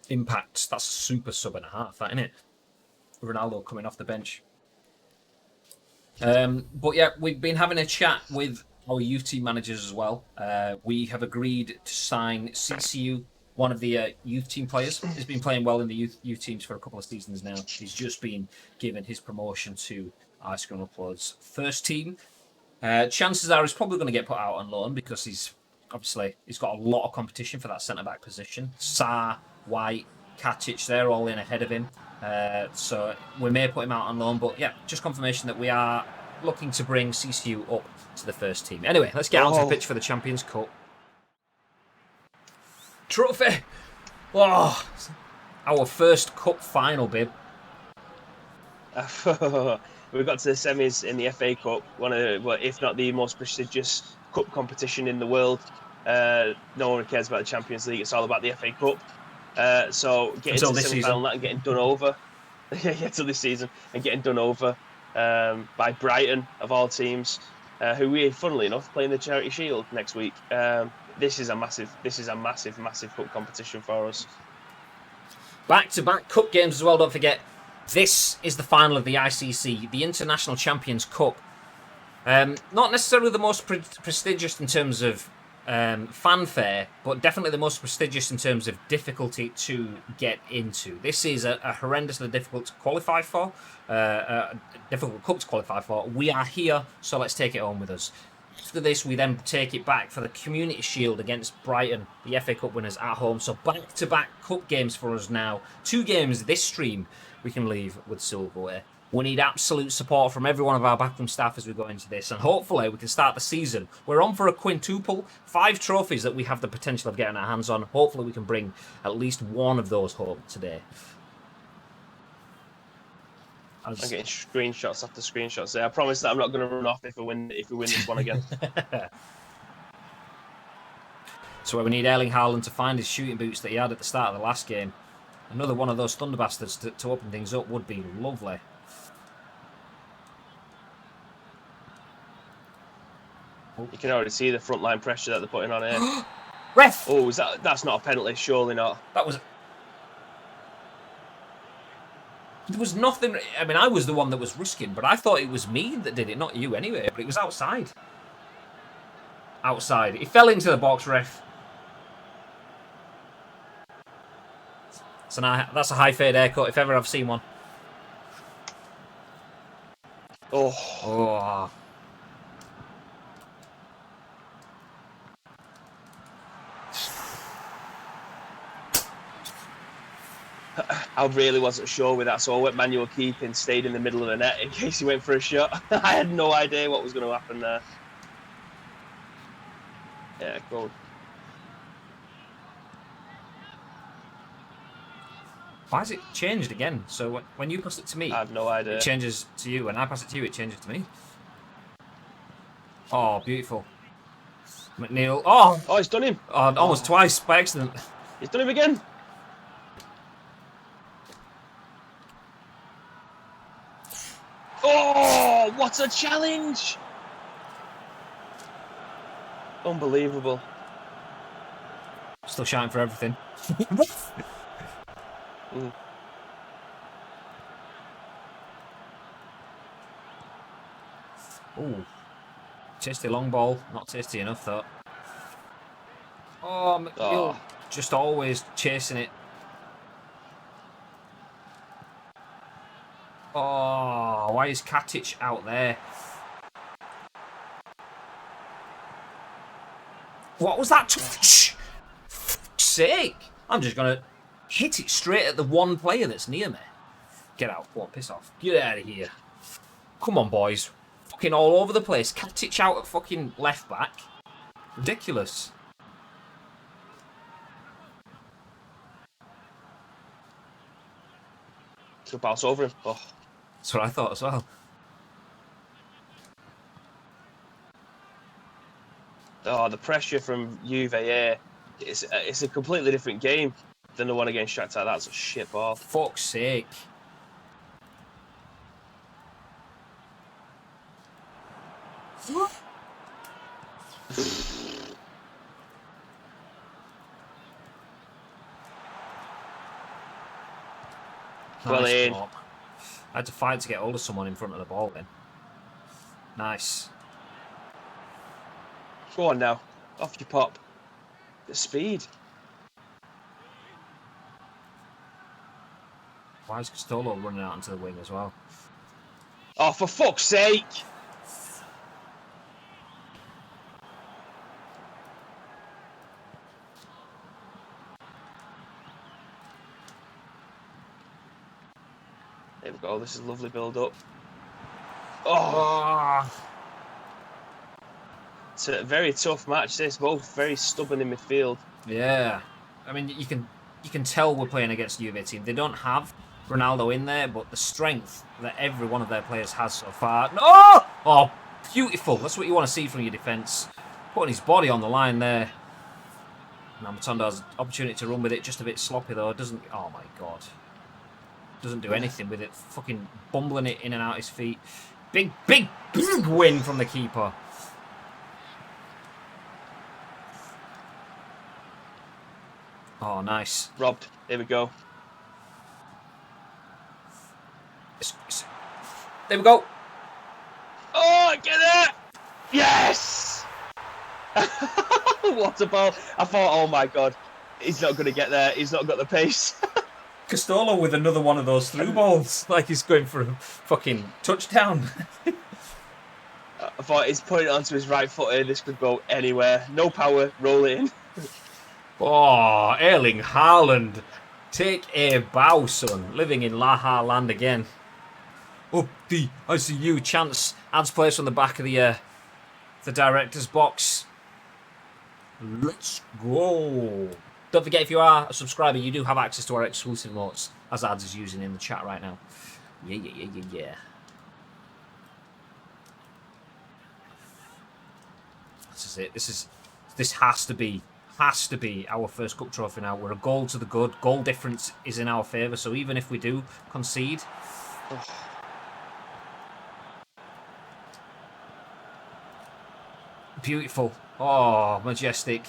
Impact, that's a super sub and a half, that, isn't it? Ronaldo coming off the bench. But yeah, we've been having a chat with our youth team managers as well. We have agreed to sign CCU, one of the youth team players. He's been playing well in the youth teams for a couple of seasons now. He's just been given his promotion to Ice Cream Uploads first team. Chances are he's probably going to get put out on loan because he's got a lot of competition for that centre-back position. Sarr, White, Katic, they're all in ahead of him. So we may put him out on loan, but yeah, just confirmation that we are looking to bring CCU up to the first team. Anyway, let's get onto the pitch for the Champions Cup. Trophy! Oh, our first cup final, babe. We got to the semis in the FA Cup, one of, if not the most prestigious cup competition in the world. No one cares about the Champions League; it's all about the FA Cup. So getting to the semi-final and getting done over, till this season and getting done over by Brighton of all teams, who we, funnily enough, play in the Charity Shield next week. This is a massive cup competition for us. Back-to-back cup games as well. Don't forget. This is the final of the ICC, the International Champions Cup. Not necessarily the most prestigious in terms of fanfare, but definitely the most prestigious in terms of difficulty to get into. This is a horrendously difficult to qualify for, a difficult cup to qualify for. We are here, so let's take it home with us. After this, we then take it back for the Community Shield against Brighton, the FA Cup winners at home. So back-to-back cup games for us now. 2 games this stream we can leave with silverware. We need absolute support from every one of our backroom staff as we go into this, and hopefully we can start the season. We're on for a quintuple, 5 trophies that we have the potential of getting our hands on. Hopefully we can bring at least one of those home today. I'm getting screenshots after screenshots there. I promise that I'm not going to run off if we win this one again. So we need Erling Haaland to find his shooting boots that he had at the start of the last game. Another one of those Thunder Bastards to open things up would be lovely. You can already see the frontline pressure that they're putting on here. Ref! Oh, that's not a penalty? Surely not. That was... There was nothing... I mean, I was the one that was risking, but I thought it was me that did it, not you anyway. But it was outside. Outside. He fell into the box, ref. So now that's a high fade haircut if ever I've seen one. Oh. Oh. I really wasn't sure with that, so I went manual keeping, stayed in the middle of the net in case he went for a shot. I had no idea what was going to happen there. Yeah, cool. Why has it changed again? So when you pass it to me, I have no idea. it changes to you. When I pass it to you, it changes to me. Oh, beautiful. McNeil. Oh! Oh, he's done him. Oh, almost twice by accident. He's done him again. Oh, what a challenge! Unbelievable. Still shouting for everything. Ooh. Tasty long ball. Not tasty enough, though. Oh, McNeil. Just always chasing it. Oh, why is Katic out there? What was that? Fuck's sake! I'm just gonna hit it straight at the one player that's near me. Get out. Go on, piss off. Get out of here. Come on, boys. Fucking all over the place. Katic out at fucking left back. Ridiculous. So bounce over him. Oh. That's what I thought as well. Oh, the pressure from Juve here. It's a completely different game than the one against Shakhtar. That's a shit ball. Fuck's sake. Well in. Block. I had to fight to get hold of someone in front of the ball then. Nice. Go on now. Off you pop. The speed. Why is Castolo running out into the wing as well? Oh, for fuck's sake! There we go. This is a lovely build-up. Oh! It's a very tough match. This both very stubborn in midfield. Yeah. I mean, you can tell we're playing against a Juve team. They don't have Ronaldo in there, but the strength that every one of their players has so far. Oh! Oh, beautiful. That's what you want to see from your defence. Putting his body on the line there. Now Matondo has opportunity to run with it. Just a bit sloppy, though. Doesn't... Oh, my God. Doesn't do anything with it. Fucking bumbling it in and out his feet. Big, big, big win from the keeper. Oh, nice. Robbed. There we go. There we go. Oh, get it! Yes! What a ball. I thought, oh my God, he's not going to get there. He's not got the pace. Castolo with another one of those through balls. Like he's going for a fucking touchdown. I thought he's putting it onto his right foot. This could go anywhere. No power. Roll it in. Oh, Erling Haaland. Take a bow, son. Living in La Ha land again. Up the ICU. Chance adds players from the back of the director's box. Let's go. Don't forget, if you are a subscriber, you do have access to our exclusive notes, as Ads is using in the chat right now. Yeah. This is it. This has to be our first cup trophy now. We're a goal to the good. Goal difference is in our favour. So even if we do concede, beautiful. Oh, majestic.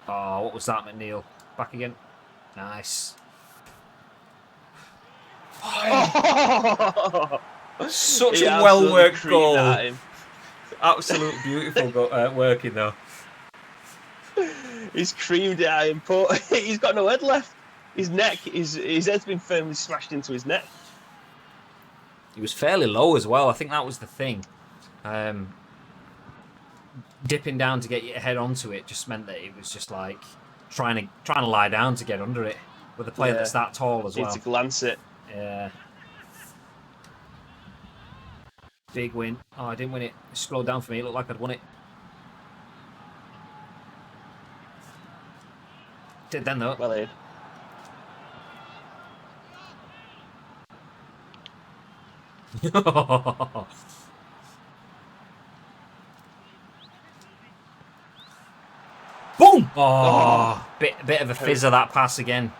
Oh, what was that, McNeil? Back again. Nice. Such a well-worked goal. Absolute beautiful working though. He's creamed it at him, but he's got no head left. His neck, his head's been firmly smashed into his neck. He was fairly low as well. I think that was the thing. Dipping down to get your head onto it just meant that it was just like trying to lie down to get under it with a player that's that tall as well. Need to glance it. Yeah. Big win. Oh, I didn't win it. It slowed down for me. It looked like I'd won it. Did then though. Well in. Boom! Oh, bit of a fizz of that pass again.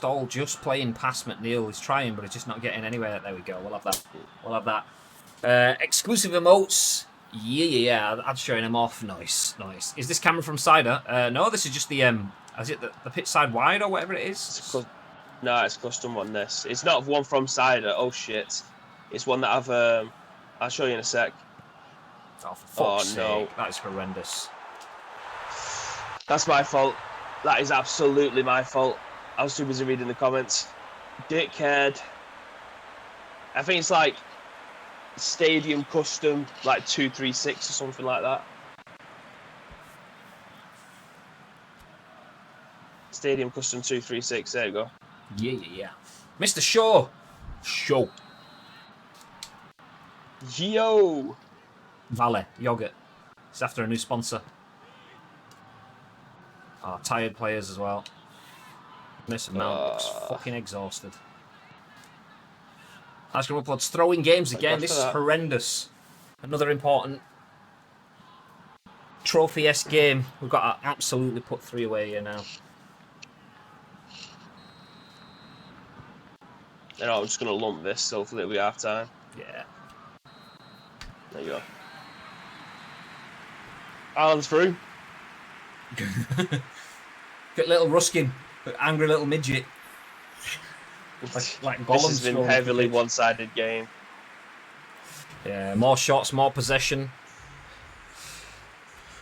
Oh, just playing past McNeil. He's trying, but he's just not getting anywhere. There we go. We'll have that. Exclusive emotes. Yeah. That's showing him off. Nice. Is this camera from Cider? No, this is just the is it the pitch side wide or whatever it is? No, it's custom one. This. It's not one from Cider. Oh shit. It's one that I'll show you in a sec. Oh, for fuck's sake. That is horrendous. That's my fault. That is absolutely my fault. I was too busy reading the comments. Dickhead. I think it's like Stadium Custom, like 236 or something like that. Stadium Custom 236. There you go. Yeah. Mr. Shaw. Yo. Vale yogurt. It's after a new sponsor. Oh, tired players as well. Mason Mount looks fucking exhausted. Asking Upload's throwing games again. This is horrendous. Another important trophy-esque game. We've got to absolutely put 3 away here now. You know, I'm just going to lump this, so hopefully it'll be half time. Yeah. There you go. Alan's through. Get little Ruskin, angry little midget. Like Gollum. This has been heavily one-sided game. Yeah, more shots, more possession.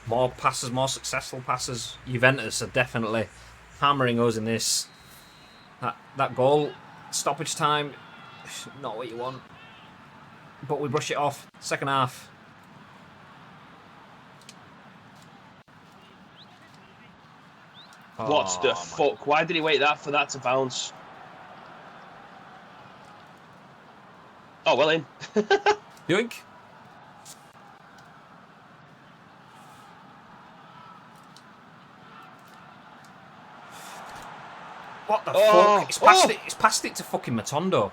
More passes, more successful passes. Juventus are definitely hammering us in this. That goal, stoppage time, not what you want. But we brush it off. Second half. What the fuck? Why did he wait for that to bounce? Oh, well in. Yoink. What the fuck? It's passed it to fucking Matondo.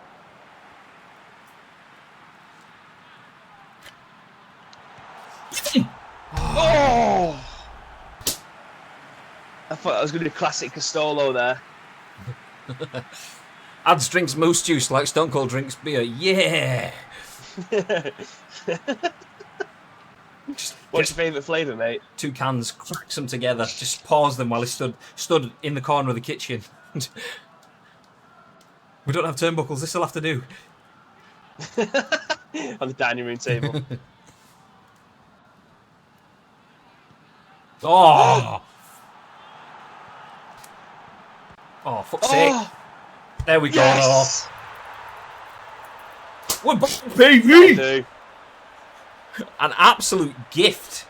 Oh! I thought I was going to do classic Castolo there. Adds drinks moose juice like Stone Cold drinks beer. Yeah! What's your favourite flavour, mate? 2 cans, cracks them together, just pause them while he stood in the corner of the kitchen. We don't have turnbuckles, this will have to do. On the dining room table. Oh! Oh, fuck's sake. There we go. Yes! We're back, baby! An absolute gift.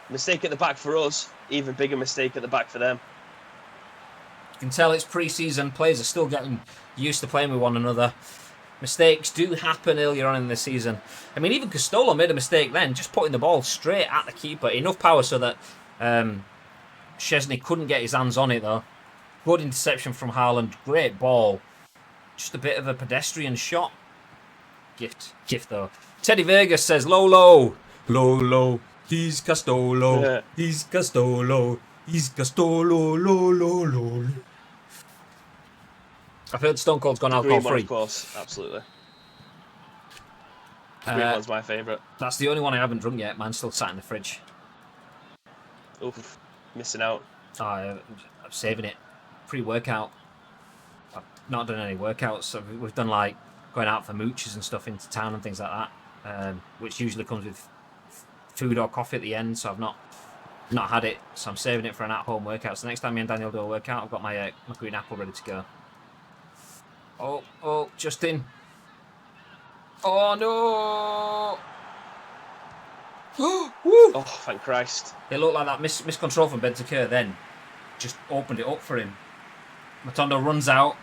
Mistake at the back for us. Even bigger mistake at the back for them. You can tell it's pre-season. Players are still getting used to playing with one another. Mistakes do happen earlier on in the season. I mean, even Castolo made a mistake then, just putting the ball straight at the keeper. Enough power so that Chesney couldn't get his hands on it, though. Good interception from Haaland. Great ball. Just a bit of a pedestrian shot. Gift, though. Teddy Vegas says, Lolo. Lolo. He's Castolo. Yeah. He's Castolo. He's Castolo. Lolo. I've heard Stone Cold's gone alcohol Green one, free. of course, absolutely. Green one's my favourite. That's the only one I haven't drunk yet. Mine's still sat in the fridge. Oof, missing out. I'm saving it. Pre-workout. I've not done any workouts. So we've done like going out for mooches and stuff into town and things like that, which usually comes with food or coffee at the end. So I've not had it. So I'm saving it for an at-home workout. So next time me and Daniel do a workout, I've got my green apple ready to go. Oh, Justin. Oh no! Woo! Oh, thank Christ. It looked like that miscontrol from Bentancur then just opened it up for him. Matondo runs out,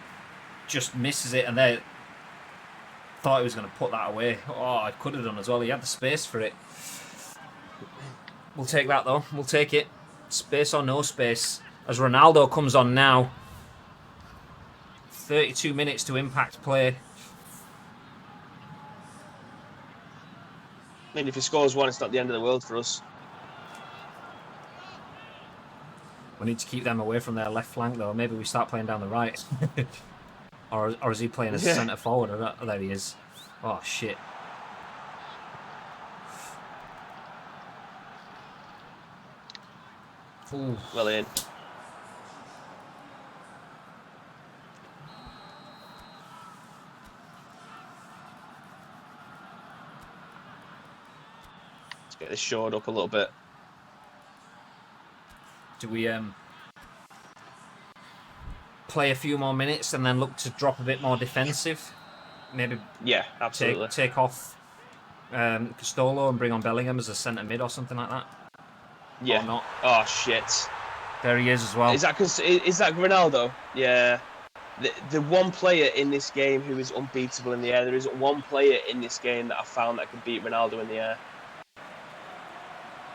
just misses it, and they thought he was going to put that away. Oh, I could have done as well. He had the space for it. We'll take that though. We'll take it. Space or no space. As Ronaldo comes on now. 32 minutes to impact play. I mean, if he scores one, it's not the end of the world for us. We need to keep them away from their left flank, though. Maybe we start playing down the right. or is he playing as centre forward? Oh, there he is. Oh, shit. Ooh. Well in. Let's get this shored up a little bit. Do we play a few more minutes and then look to drop a bit more defensive? Maybe Yeah, absolutely. take off Castolo and bring on Bellingham as a centre mid or something like that? Yeah. Or not? Oh, shit. There he is as well. Is that Ronaldo? Yeah. The one player in this game who is unbeatable in the air. There isn't one player in this game that I found that could beat Ronaldo in the air.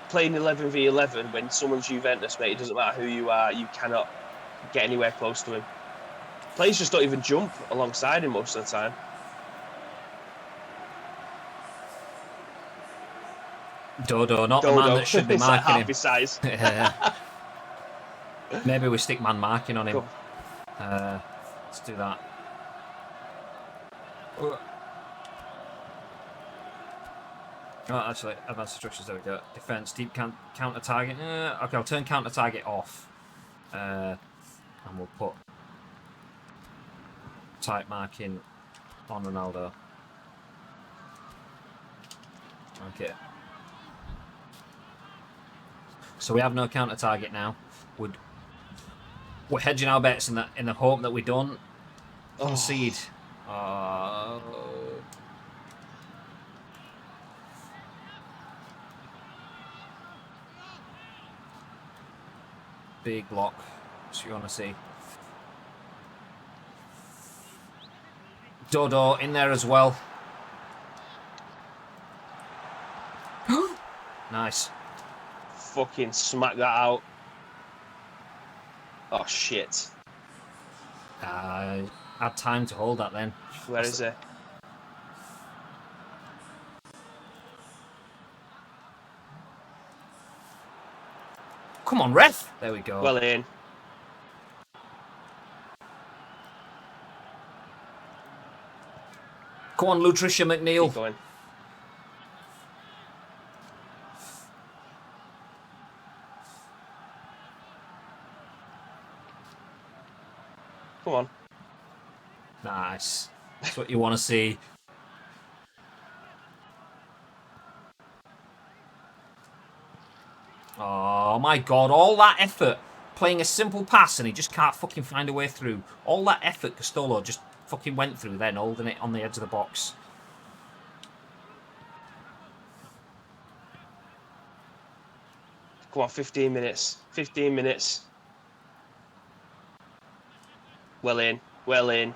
Playing 11v11 when someone's Juventus, mate, it doesn't matter who you are, you cannot get anywhere close to him. Players just don't even jump alongside him most of the time. Dodo, not the man that should be It's like marking half him. his size. Maybe we stick man marking on him. Cool. Let's do that. Oh, actually, advanced instructions, there we go. Defense, deep counter target. Okay, I'll turn counter target off. And we'll put tight marking on Ronaldo. Okay. So we have no counter target now. We're hedging our bets in the hope that we don't concede. Big block. So you want to see Dodo in there as well. Nice. Fucking smack that out. Oh, shit. Had time to hold that then. Where is it? Come on, ref! There we go. Well in. Come on, Lutricia McNeil. Keep going. Come on. Nice. That's what you want to see. Oh my god, all that effort playing a simple pass and he just can't fucking find a way through. All that effort Castolo just fucking went through then, holding it on the edge of the box. Come on, 15 minutes. 15 minutes. Well in. Well in.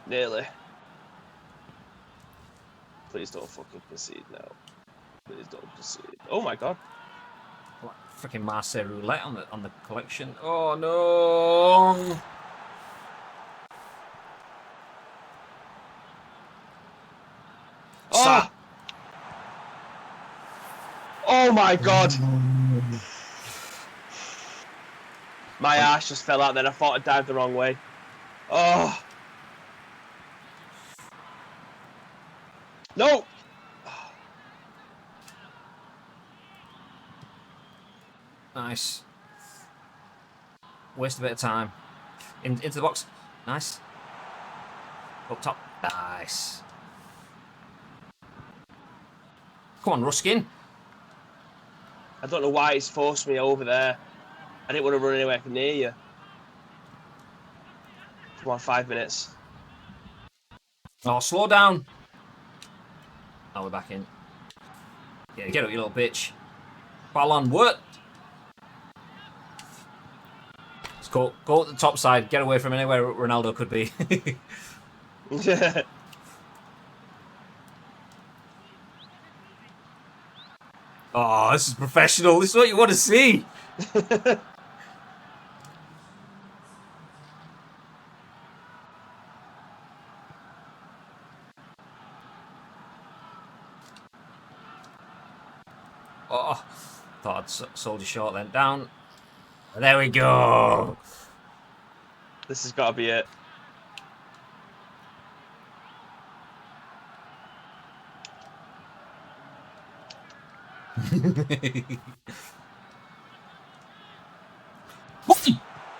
Nearly. Please don't fucking concede now. Please don't concede. Oh my god. Like freaking Marseille roulette on the collection. Oh no! Oh! Oh my god! My ass just fell out then. I thought I dived the wrong way. Oh! No! Nice. Waste a bit of time. Into the box. Nice. Up top. Nice. Come on, Ruskin. I don't know why it's forced me over there. I didn't want to run anywhere near you. Come on, 5 minutes. Oh, slow down. Now we're back in. Yeah, get up, you little bitch. Ballon, what? Let's go at the top side. Get away from anywhere Ronaldo could be. Oh, this is professional. This is what you want to see. Oh, thought I'd sold you short then. Down. There we go. This has got to be it.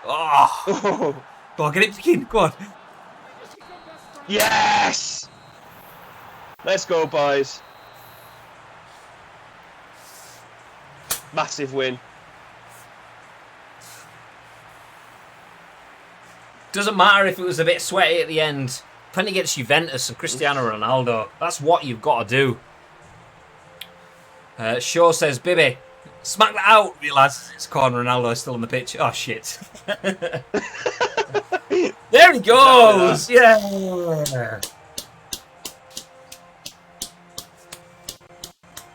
Oh, go on, get it, King. Go on. Yes! Let's go, boys. Massive win. Doesn't matter if it was a bit sweaty at the end. Playing against Juventus and Cristiano Ronaldo. That's what you've got to do. Shaw says, Bibby, smack that out. Realise it's corner. Ronaldo is still on the pitch. Oh, shit. There he goes. Yeah.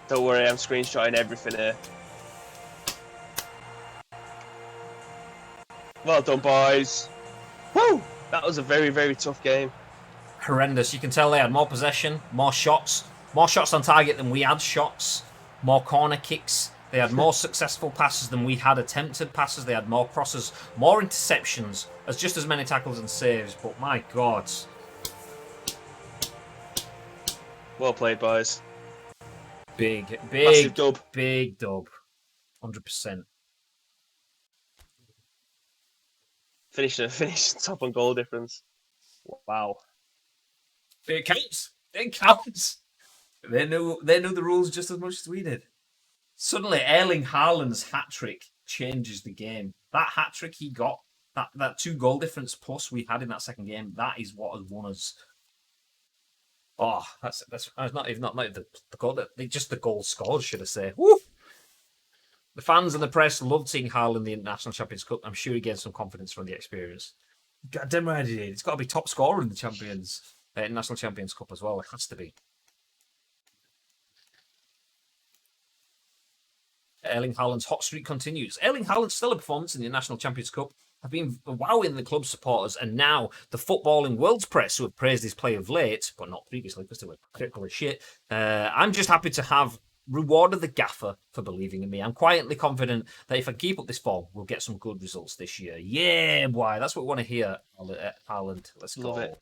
Don't worry, I'm screenshotting everything here. Well done, boys. Woo! That was a very, very tough game. Horrendous. You can tell they had more possession, more shots on target than we had shots, more corner kicks. They had more successful passes than we had attempted passes. They had more crosses, more interceptions, as just as many tackles and saves. But my God. Well played, boys. Massive dub. Big dub. 100%. Finish top on goal difference. Wow. It counts. It counts. They knew the rules just as much as we did. Suddenly, Erling Haaland's hat-trick changes the game. That hat-trick he got, that 2 goal difference plus we had in that second game, that is what has won us. Oh, that's not even the goal. Just the goal scored, should I say. Woo! The fans and the press loved seeing Haaland in the National Champions Cup. I'm sure he gained some confidence from the experience. God damn right he did. It's got to be top scorer in the National Champions Cup as well. It has to be. Erling Haaland's hot streak continues. Erling Haaland's stellar performance in the National Champions Cup have been wowing the club supporters, and now the footballing world's press, who have praised his play of late, but not previously because they were critical as shit. I'm just happy to have rewarded the gaffer for believing in me. I'm quietly confident that if I keep up this form, we'll get some good results this year. Yeah, boy, that's what we want to hear, Haaland. Let's go. Love it.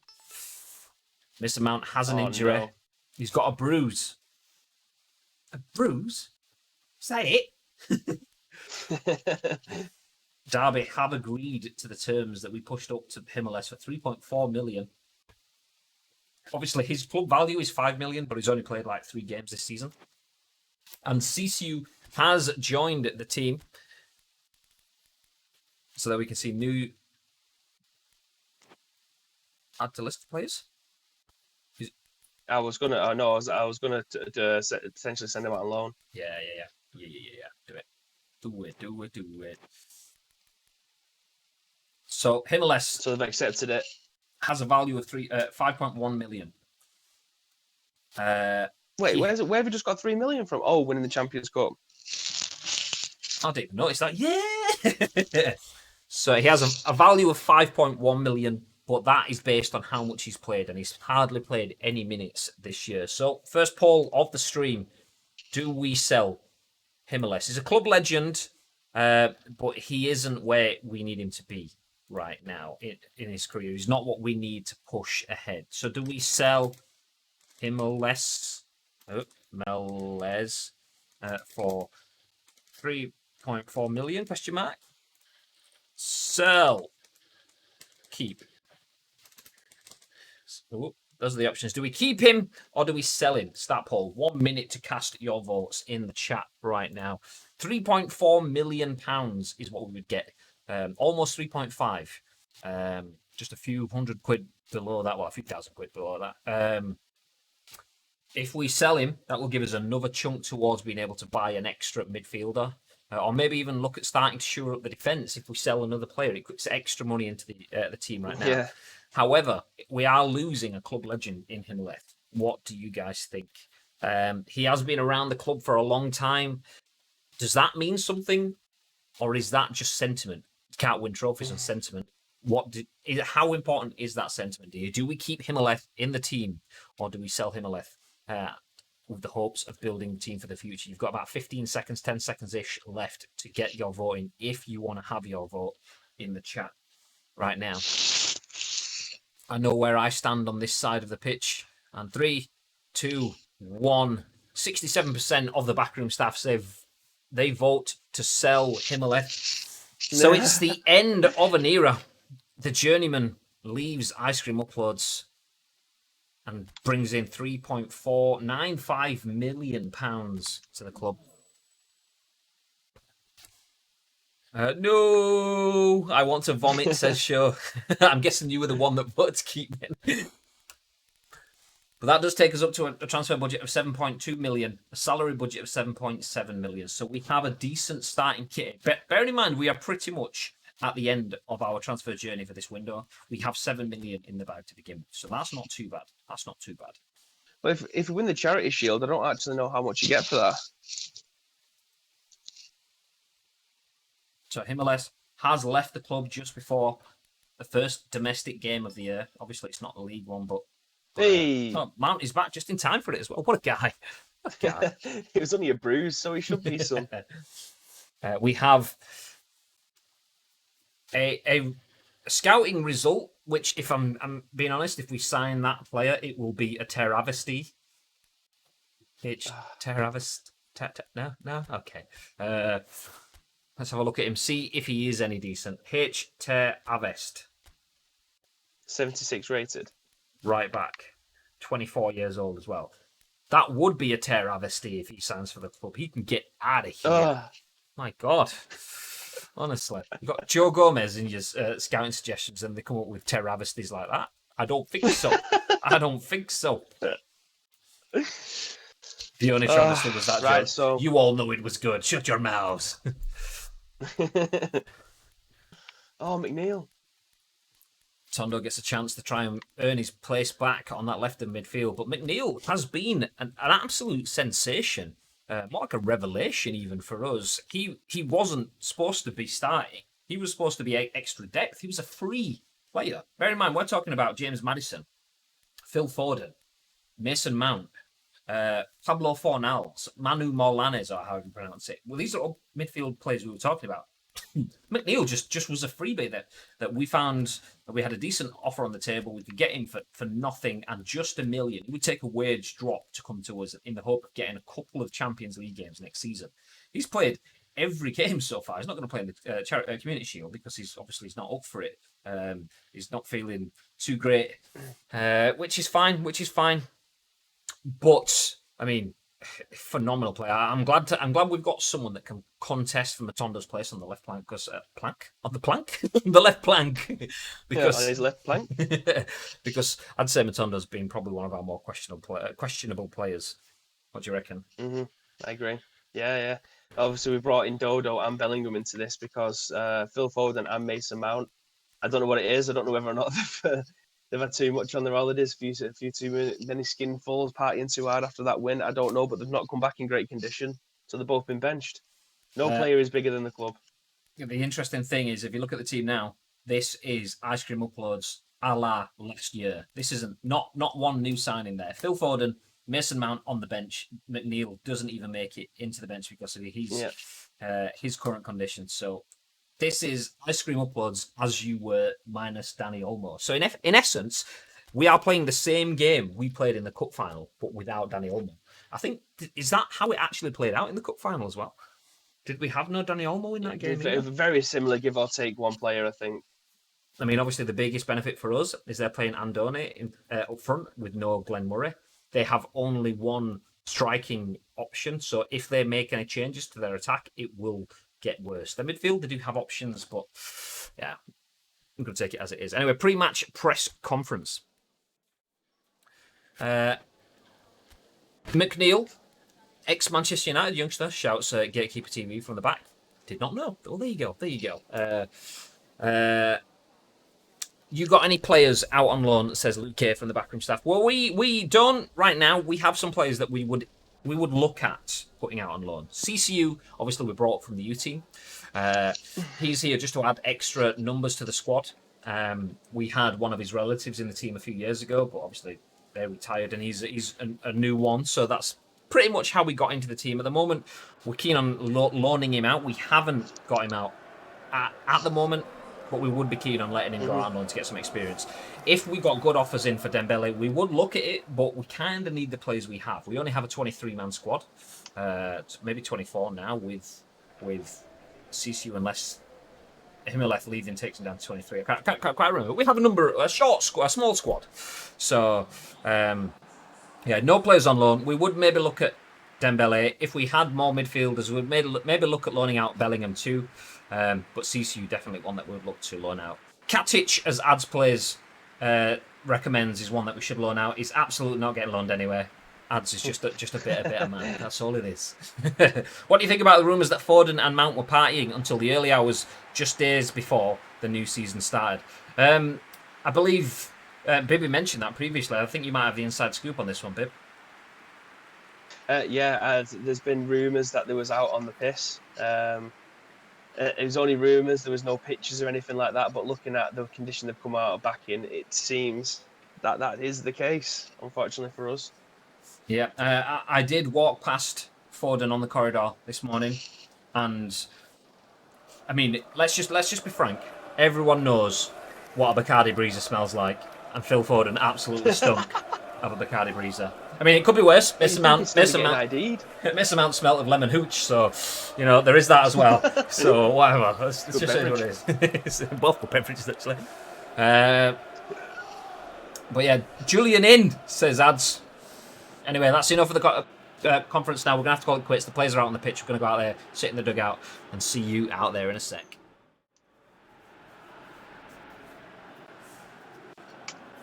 Mr. Mount has an injury. No. He's got a bruise. A bruise? Is that it? Derby have agreed to the terms that we pushed up to Himmels for 3.4 million. Obviously, his club value is 5 million, but he's only played like 3 games this season. And Sisu has joined the team so that we can see new add to list of players. I was gonna potentially send him out on loan. Yeah. Do it. So Himmels. So they've accepted it. has a value of 5.1 million. Wait, where have we just got 3 million from? Oh, winning the Champions Cup. I didn't even notice that. Yeah. So he has a value of 5.1 million, but that is based on how much he's played, and he's hardly played any minutes this year. So first poll of the stream: do we sell Himalis? He's a club legend, but he isn't where we need him to be right now in his career. He's not what we need to push ahead. So do we sell Himalis for 3.4 million? Question mark. Sell. Keep. Oh, those are the options. Do we keep him or do we sell him? Start poll. 1 minute to cast your votes in the chat right now. £3.4 million is what we would get. Almost 3.5. Just a few hundred quid below that. Well, a few thousand quid below that. If we sell him, that will give us another chunk towards being able to buy an extra midfielder. Or maybe even look at starting to shore up the defence if we sell another player. It puts extra money into the team right now. Yeah. However, we are losing a club legend in Himaleth. What do you guys think? He has been around the club for a long time. Does that mean something? Or is that just sentiment? You can't win trophies on sentiment. How important is that sentiment? Do we keep Himaleth in the team or do we sell Himaleth with the hopes of building the team for the future? You've got about 15 seconds, 10 seconds-ish left to get your vote in if you want to have your vote in the chat right now. I know where I stand on this side of the pitch. And 3, 2, 1. 67% of the backroom staff say they vote to sell Himaleth. So it's the end of an era. The journeyman leaves Ice Cream Uploads and brings in £3.495 million to the club. No, I want to vomit, says Show. I'm guessing you were the one that voted to keep it. But that does take us up to a transfer budget of 7.2 million, a salary budget of 7.7 million. So we have a decent starting kit. Bearing in mind, we are pretty much at the end of our transfer journey for this window. We have 7 million in the bag to begin with. So that's not too bad. That's not too bad. But if we win the Charity Shield, I don't actually know how much you get for that. So Himalis has left the club just before the first domestic game of the year. Obviously, it's not the league one, but Hey, Mount is back just in time for it as well. What a guy! What a guy! it was only a bruise, so he should be some. We have a scouting result, which, if I'm being honest, if we sign that player, it will be a Teravesty. No, okay. Let's have a look at him, see if he is any decent. Teravest. 76 rated. Right back. 24 years old as well. That would be a Teravesty if he signs for the club. He can get out of here. My God. Honestly. You've got Joe Gomez in your scouting suggestions and they come up with Teravesties like that. I don't think so. I don't think so. The only travesty was that right, joke. so... You all know it was good. Shut your mouths. Oh, McNeil. Tondo gets a chance to try and earn his place back on that left of midfield. But McNeil has been an absolute sensation. More like a revelation even for us. He wasn't supposed to be starting. He was supposed to be extra depth. He was a free player. Bear in mind, we're talking about James Maddison, Phil Foden, Mason Mount, Pablo Fornals, Manu Morlanes, or however you pronounce it. Well, these are all midfield players we were talking about. McNeil just was a freebie that we found that we had a decent offer on the table. We could get him for nothing and just $1 million. It would take a wage drop to come to us in the hope of getting a couple of Champions League games next season. He's played every game so far. He's not going to play in the Community Shield because he's not up for it. He's not feeling too great, which is fine. But I mean, phenomenal player. I'm glad we've got someone that can contest for Matondo's place on the left plank because the left plank because on his left plank. Because I'd say Matondo's been probably one of our more questionable players. What do you reckon? Mm-hmm. I agree. Yeah. Obviously, we brought in Dodo and Bellingham into this because Phil Foden and Mason Mount. I don't know what it is. I don't know whether or not they've had too much on their holidays, a few too many skinfuls, partying too hard after that win. I don't know, but they've not come back in great condition, so they've both been benched. No player is bigger than the club. The interesting thing is, if you look at the team now, this is ice cream uploads a la last year. This isn't not one new signing there. Phil Foden, Mason Mount on the bench. McNeil doesn't even make it into the bench because of his current condition. So this is ice cream uploads as you were minus Danny Olmo. So in essence, we are playing the same game we played in the cup final, but without Danny Olmo. I think, is that how it actually played out in the cup final as well? Did we have no Danny Olmo in that game? Very similar, give or take one player, I think. I mean, obviously, the biggest benefit for us is they're playing Andone up front with no Glenn Murray. They have only one striking option, so if they make any changes to their attack, it will get worse. The midfield, they do have options, but yeah, I'm going to take it as it is. Anyway, pre-match press conference. McNeil, ex-Manchester United youngster, shouts Gatekeeper TV from the back. Did not know. Well, there you go. You got any players out on loan, says Luke K from the backroom staff? Well, we don't right now. We have some players that we would look at putting out on loan. CCU, obviously, we brought from the U team. He's here just to add extra numbers to the squad. We had one of his relatives in the team a few years ago, but obviously they're retired, and he's a new one. So that's pretty much how we got into the team. At the moment, we're keen on loaning him out. We haven't got him out at the moment, but we would be keen on letting him go out on loan to get some experience. If we got good offers in for Dembele, we would look at it, but we kind of need the players we have. We only have a 23-man squad, maybe 24 now with CCU, unless Himaleth leaving takes him down to 23. I can't quite remember. We have a small squad. So, yeah, no players on loan. We would maybe look at Dembele. If we had more midfielders, we'd maybe look at loaning out Bellingham too. But CCU definitely one that we would look to loan out. Katic, as Ads Plays recommends, is one that we should loan out. He's absolutely not getting loaned anywhere. Ads is just a bitter man. That's all it is. What do you think about the rumours that Foden and Mount were partying until the early hours just days before the new season started? I believe Bibby mentioned that previously. I think you might have the inside scoop on this one, Bib. There's been rumours that they was out on the piss. It was only rumours. There was no pictures or anything like that. But looking at the condition they've come out of back in, it seems that is the case, unfortunately for us. Yeah, I did walk past Foden on the corridor this morning, and I mean, let's just be frank. Everyone knows what a Bacardi Breezer smells like, and Phil Foden absolutely stunk of a Bacardi Breezer. I mean, it could be worse. Mason Mount smelt of lemon hooch, so you know there is that as well. So whatever, let's just say what it is. Both good beverages actually. But yeah, Julian in says Ads. Anyway, that's enough of the conference now. We're going to have to call it quits. The players are out on the pitch. We're going to go out there, sit in the dugout, and see you out there in a sec.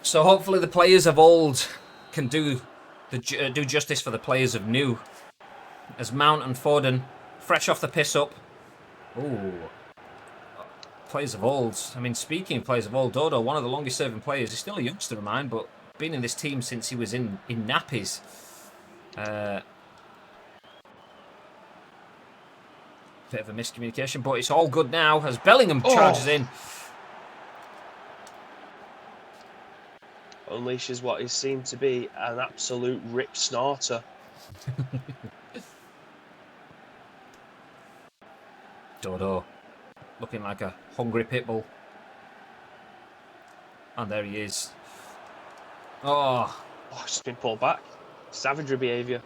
So hopefully the players of old can do justice for the players of new. As Mount and Foden, fresh off the piss up. Ooh. Players of old. I mean, speaking of players of old, Dodo, one of the longest serving players, he's still a youngster of mine, but been in this team since he was in nappies. Bit of a miscommunication, but it's all good now as Bellingham charges in. Unleashes what is seen to be an absolute rip snorter. Dodo looking like a hungry pit bull. And there he is. Oh, it's just been pulled back. Savagery behaviour.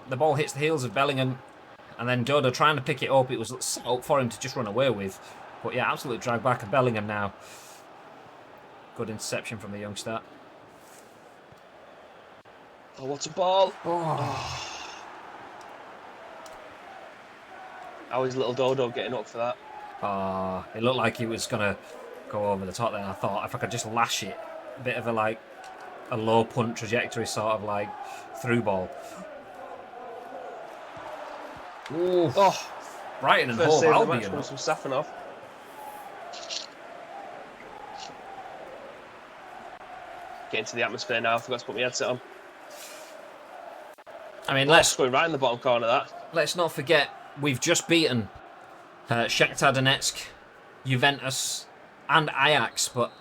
The ball hits the heels of Bellingham, and then Dodo trying to pick it up. It was set up for him to just run away with. But yeah, absolutely dragged back. And Bellingham now. Good interception from the youngster. Oh, what a ball. How is little Dodo getting up for that? It looked like he was going to go over the top then. I thought if I could just lash it, a bit of a low punt trajectory, sort of like through ball. Ooh. Brighton and Hove Albion. From Safanov. into the atmosphere now. I forgot to put my headset on. I mean, That's going right in the bottom corner, that. let's not forget, we've just beaten Shakhtar Donetsk, Juventus, and Ajax, but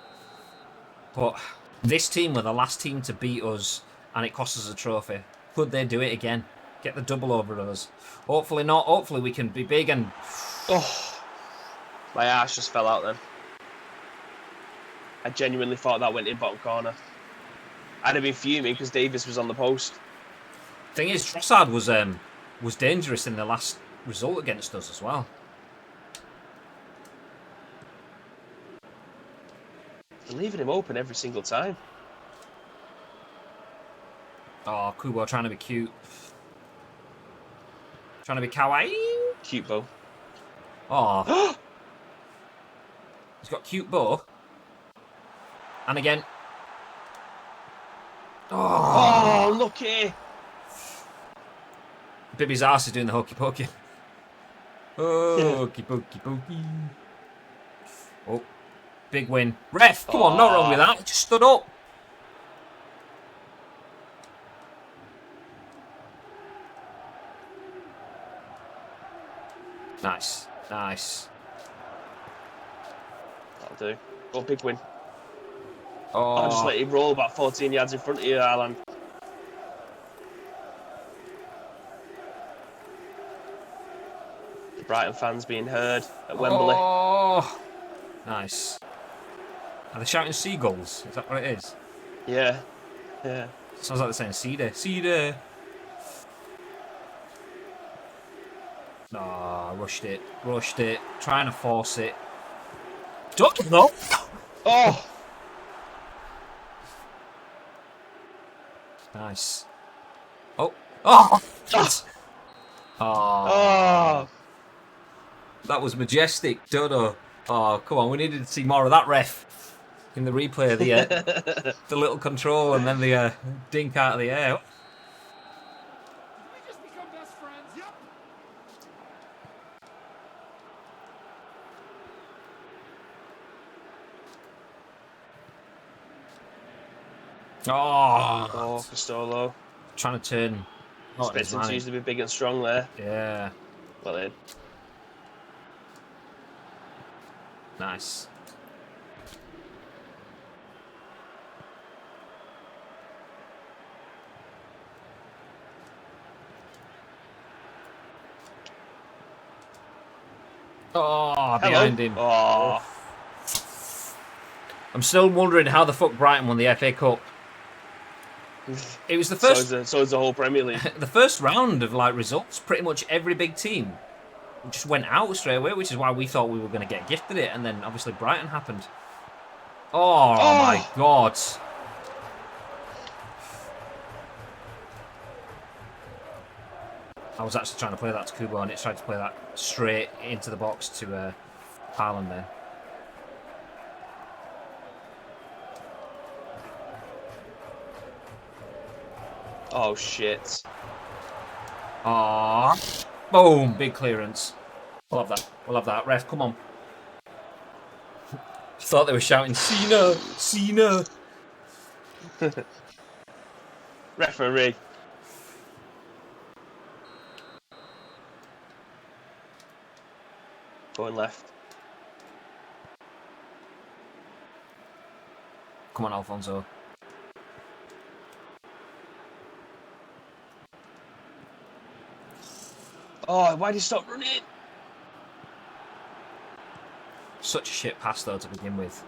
this team were the last team to beat us, and it cost us a trophy. Could they do it again? Get the double over us? Hopefully not. Hopefully we can be big and... Oh, my arse just fell out then. I genuinely thought that went in bottom corner. I'd have been fuming because Davis was on the post. Thing is, Trossard was dangerous in the last result against us as well. They're leaving him open every single time. Oh, Kubo trying to be cute. Trying to be kawaii. Cute bow. Oh. He's got cute bow. And again. Oh, lucky. Bibby's arse is doing the hokey pokey. Oh, hokey pokey pokey. Oh, big win. Ref, come on, not wrong with that. He just stood up. Nice, nice. That'll do. Go, big win. Oh, I'll just let him roll about 14 yards in front of you, Alan. The Brighton fans being heard at Wembley. Oh, nice. Are they shouting seagulls? Is that what it is? Yeah, yeah. Sounds like they're saying Cedar. Cedar. Ah, rushed it. Rushed it. Trying to force it. Don't know. Oh! Nice. Oh. Oh! Yes. Oh. Oh! That was majestic, Dodo. Oh, come on. We needed to see more of that ref in the replay. The little control and then the dink out of the air. We just become best friends. Yep. Oh. Oh, Castolo. Trying to turn. Not his Expecting to man. use to be big and strong there. Yeah. Well in. Nice. Oh, behind him. Oh. I'm still wondering how the fuck Brighton won the FA Cup. It was the first, So is the whole Premier League. the first round of like results. Pretty much every big team just went out straight away, which is why we thought we were going to get gifted it, and then obviously Brighton happened. Oh my god! I was actually trying to play that to Kubo, and it tried to play that straight into the box to Haaland there. Oh shit. Ah, boom! Big clearance. We'll have that. We'll have that. Ref, come on. Thought they were shouting, Cena! Cena! Referee. Going left. Come on, Alfonso. Oh, why did he stop running? Such a shit pass, though, to begin with.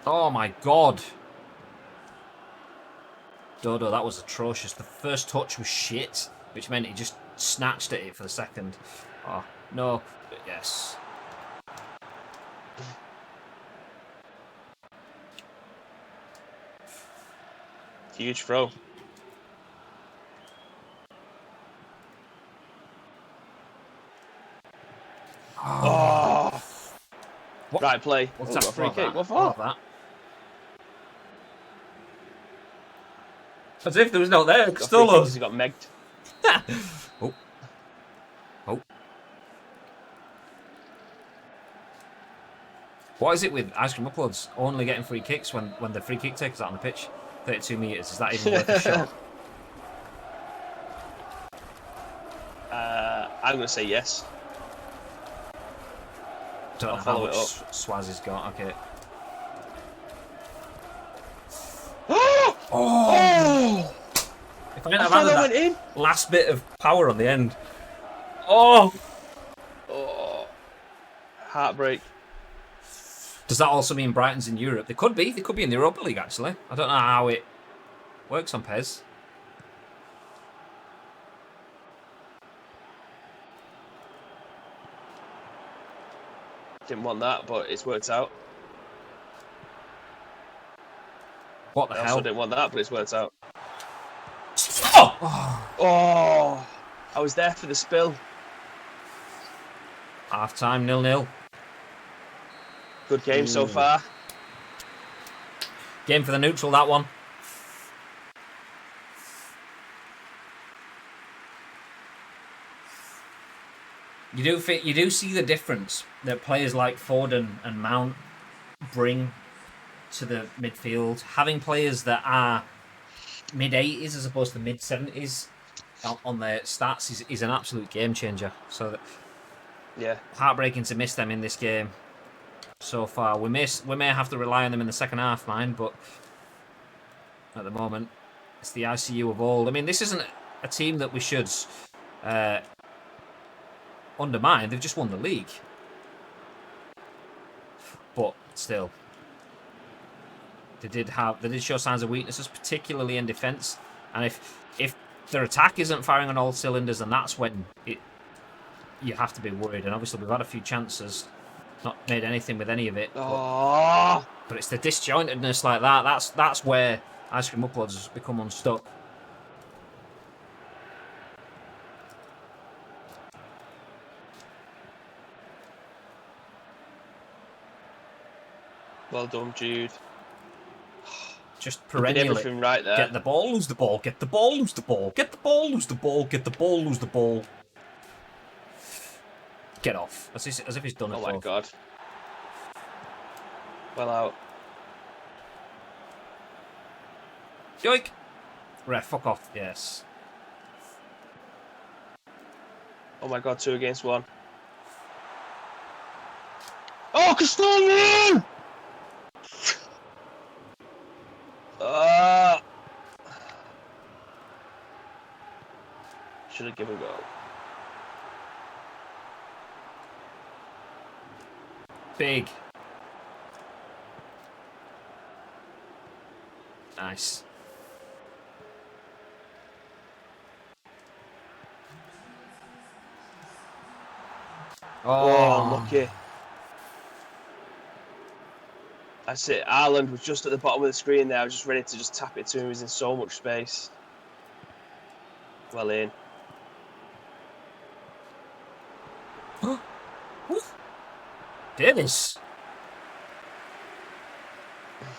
Oh my god! Dodo, that was atrocious. The first touch was shit, which meant he just snatched at it for the second. Oh, no. But yes. Huge throw. Oh! What? Right play. What's Oh, that got a free for? kick. What Love for? that. As if there was no there. Got a free kick Still 'cause he got megged. Oh. Oh. What is it with Ice Cream Uploads only getting free kicks when the free kick taker's out on the pitch? 32 metres. Is that even worth a shot? I'm going to say yes. Don't I'll know how follow much it up. Swaz has got. Okay. Oh! If I didn't I have thought added that went that in. last bit of power on the end. Oh! Oh, heartbreak. Does that also mean Brighton's in Europe? They could be. They could be in the Europa League, actually. I don't know how it works on PES. Didn't want that, but it's worked out. What the I also hell? didn't want that, but it's worked out. Oh! Oh, I was there for the spill. Half time, 0-0. Good game so far. Game for the neutral, that one. You do see the difference that players like Foden and Mount bring to the midfield. Having players that are mid-80s as opposed to mid-70s on their stats is an absolute game changer. So Yeah. heartbreaking to miss them in this game so far. We may have to rely on them in the second half, mind, but at the moment it's the ICU of old. I mean, this isn't a team that we should undermine. They've just won the league, but still, they did show signs of weaknesses, particularly in defence. And if their attack isn't firing on all cylinders, then that's when you have to be worried. And obviously, we've had a few chances, not made anything with any of it. Oh. But it's the disjointedness like that. That's where Ice Cream Uploads has become unstuck. Well done, Jude. Just Did perennially everything right there. get the ball, lose the ball, get the ball, lose the ball, get the ball, lose the ball, get the ball, lose the ball. Get off. As if he's done it. Oh my god. Well out. Yoink! Ref, fuck off. Yes. Oh my god, 2 against 1. Oh, Castilian! Should have given go. Big. Nice. Oh, lucky. That's it. Ireland was just at the bottom of the screen there. I was just ready to just tap it to him. He was in so much space. Well in. Davis.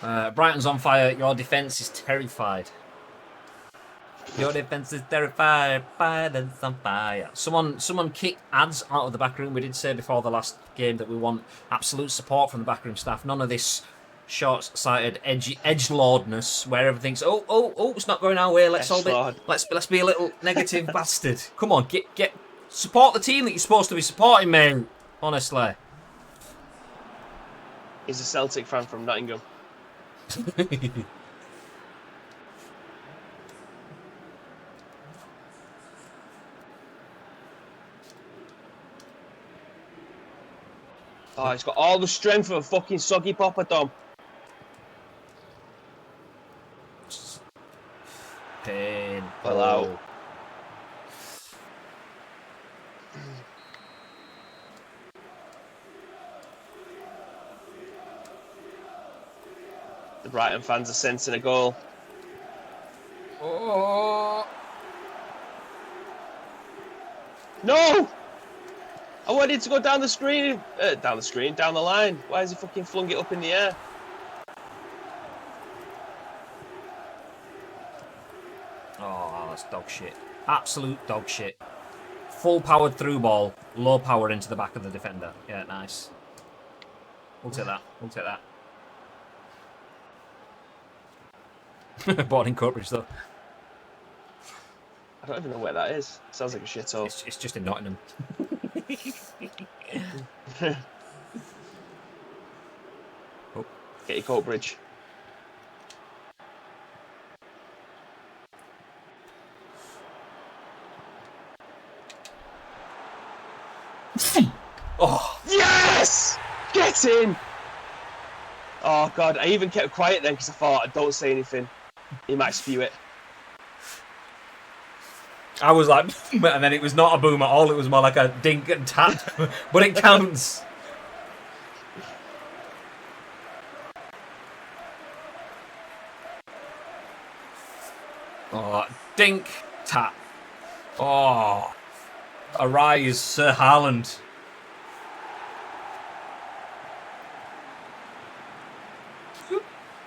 Brighton's on fire. Your defence is terrified. Your defence is terrified. Brighton's on fire. Someone kicked ads out of the back room. We did say before the last game that we want absolute support from the backroom staff. None of this short-sighted edgelordness where everything's it's not going our way. Let's be a little negative bastard. Come on, get support the team that you're supposed to be supporting, man. Honestly. He's a Celtic fan from Nottingham. Oh, he's got all the strength of a fucking soggy poppadom. Pain. Well out. The Brighton fans are sensing a goal. Oh. No! I wanted to go down the line. Why has he fucking flung it up in the air? Oh, that's dog shit. Absolute dog shit. Full powered through ball, low power into the back of the defender. Yeah, nice. We'll take that. We'll take that. Born in Coatbridge, though. I don't even know where that is. Sounds like a shithole. It's just in Nottingham. Oh. Get your Coatbridge. Oh, Yes! Get in! Oh, God. I even kept quiet then because I thought, don't say anything. He might spew it. I was like, and then it was not a boom at all. It was more like a dink and tap, but it counts. Oh, dink, tap. Oh, arise, Sir Haaland.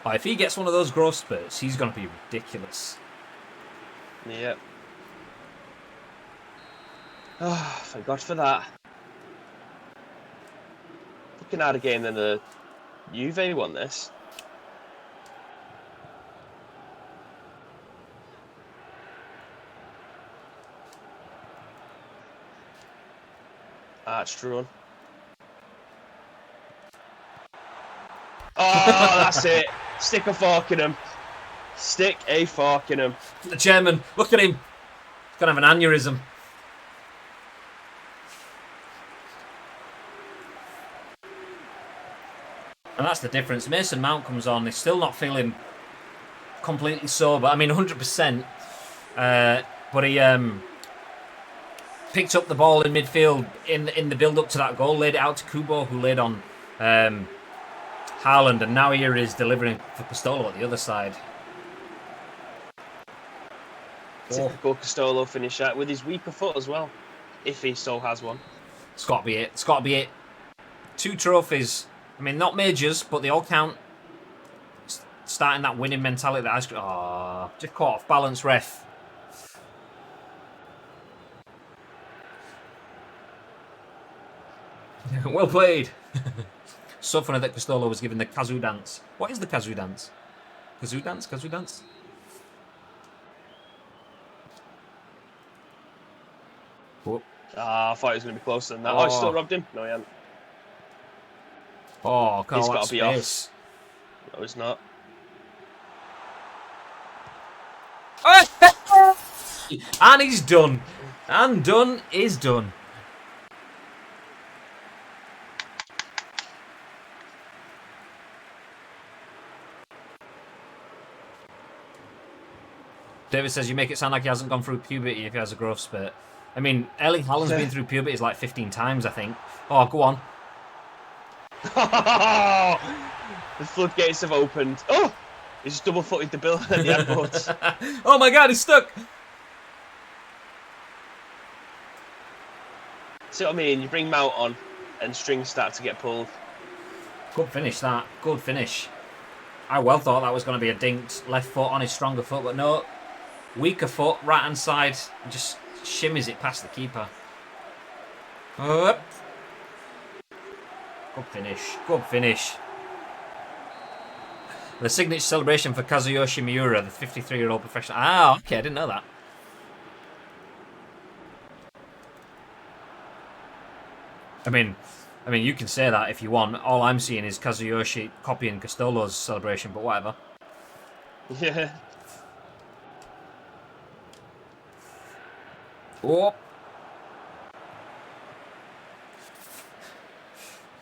Oh, if he gets one of those growth spurts, he's going to be ridiculous. Yep. Oh, thank God for that. Fucking harder game than the Juve won this. Arch drawn. Oh, that's it. Stick a fork in him. Stick a fork in him. The chairman, look at him. He's going to have an aneurysm. And that's the difference. Mason Mount comes on. He's still not feeling completely sober. I mean, 100%. But he picked up the ball in midfield in the build-up to that goal, laid it out to Kubo, who laid on Haaland, and now here is delivering for Castolo at the other side. Typical Castolo finish that with his weaker foot as well, if he so has one. It's got to be it. It's got to be it. 2 trophies. I mean, not majors, but they all count. Starting that winning mentality that has... Oh, just caught off balance, ref. Well played. So funny that Castolo was given the kazoo dance. What is the kazoo dance? Kazoo dance? Kazoo dance? Oh, I thought he was going to be closer than that. Oh, he still robbed him? No, he hadn't. oh God, He's that got to be space. off. No, he's not. And he's done. And done is done. David says you make it sound like he hasn't gone through puberty if he has a growth spurt. I mean, Erling Haaland's been through puberty like 15 times, I think. Oh, go on. The floodgates have opened. Oh! He's just double-footed the bill at the airport. Oh my God, he's stuck. See what I mean? You bring Mount on and strings start to get pulled. Good finish, that. Good finish. I well thought that was going to be a dinked left foot on his stronger foot, but no. Weaker foot, right-hand side, just shimmies it past the keeper. Up. Good finish. Good finish. The signature celebration for Kazuyoshi Miura, the 53-year-old professional. Ah, okay, I didn't know that. I mean, you can say that if you want. All I'm seeing is Kazuyoshi copying Castolo's celebration, but whatever. Yeah. Oh.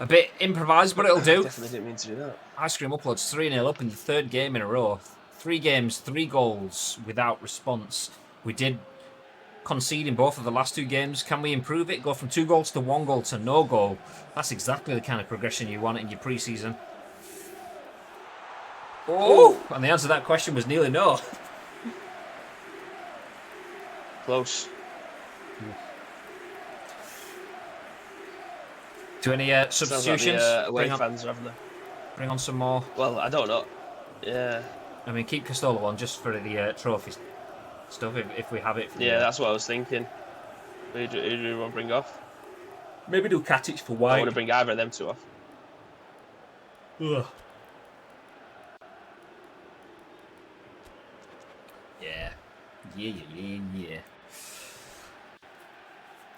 A bit improvised, but it'll do. Definitely didn't mean to do that. Ice Cream Uploads 3-0 up in the 3rd game in a row. 3 games, 3 goals without response. We did concede in both of the last 2 games. Can we improve it? Go from 2 goals to 1 goal to no goal. That's exactly the kind of progression you want in your pre-season. Oh! And the answer to that question was nearly no. Close. Do any substitutions? Sounds like the away fans are having there. Bring on some more. Well, I don't know. Yeah. I mean, keep Castolo on just for the trophy stuff if we have it. Yeah, that's what I was thinking. Who do you want to bring off? Maybe do Katic for I White. want to bring either of them 2 off. Ugh. Yeah. Yeah.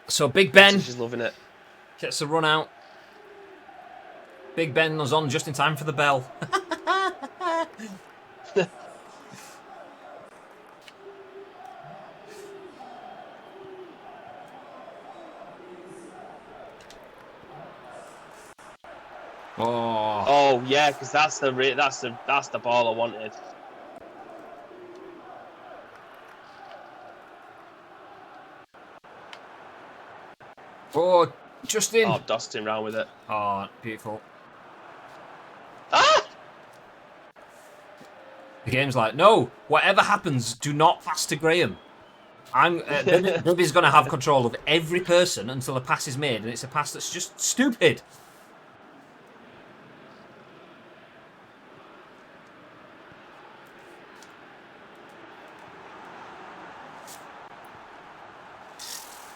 So Big Ben She's loving it. gets a run out. Big Ben was on just in time for the bell. Oh. Oh yeah, because that's the ball I wanted. Oh, Justin. Oh, dusting round with it. Oh, beautiful. Ah! The game's like, no, whatever happens, do not pass to Graham. Bibby's going to have control of every person until a pass is made, and it's a pass that's just stupid.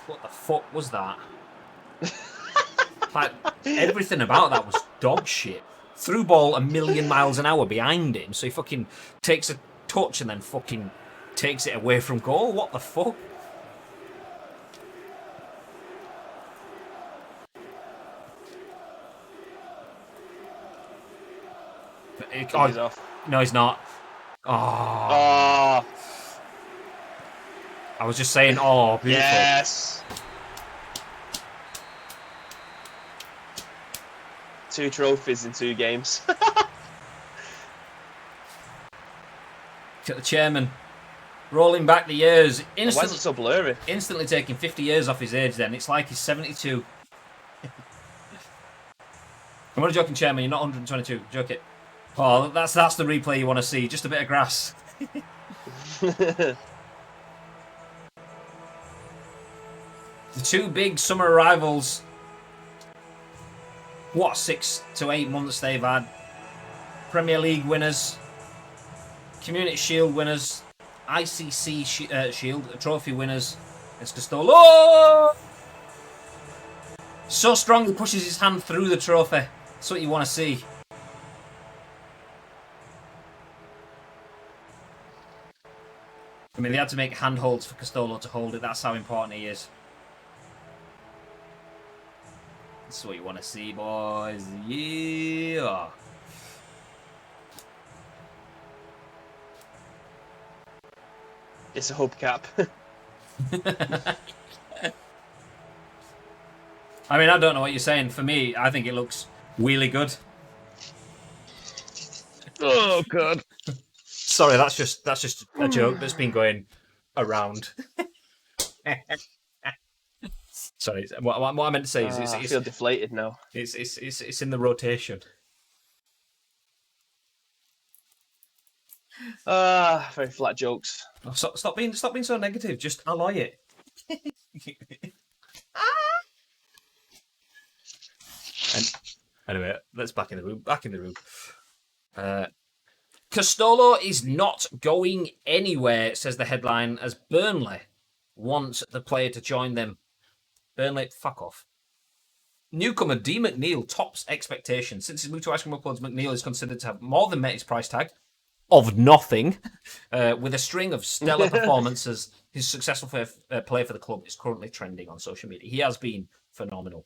What the fuck was that? Like, everything about that was dog shit. Through ball a million miles an hour behind him, so he fucking takes a touch and then fucking takes it away from goal. What the fuck? He's off. No, he's not. Oh. Oh, I was just saying, oh, beautiful. yes. 2 trophies in 2 games. Look at the chairman. Rolling back the years. Why is it so blurry? Instantly taking 50 years off his age then. It's like he's 72. I'm only joking, chairman. You're not 122. Joke it. Oh, that's the replay you want to see. Just a bit of grass. The 2 big summer rivals. What, 6 to 8 months they've had. Premier League winners. Community Shield winners. ICC Shield trophy winners. It's Castolo. So strong he pushes his hand through the trophy. That's what you want to see. I mean, they had to make handholds for Castolo to hold it. That's how important he is. That's what you want to see, boys. Yeah. It's a hubcap. I mean, I don't know what you're saying. For me, I think it looks really good. Oh god. Sorry, that's just a joke that's been going around. Sorry, what I meant to say is I feel deflated now. It's in the rotation. Very flat jokes. Oh, stop being so negative. Just alloy it. Anyway, let's back in the room. Back in the room. Castolo is not going anywhere, says the headline, as Burnley want the player to join them. Burnley, fuck off. Newcomer D. McNeil tops expectations. Since his move to Ice Cream Uploads, McNeil is considered to have more than met his price tag of nothing, with a string of stellar performances. His successful play for the club is currently trending on social media. He has been phenomenal.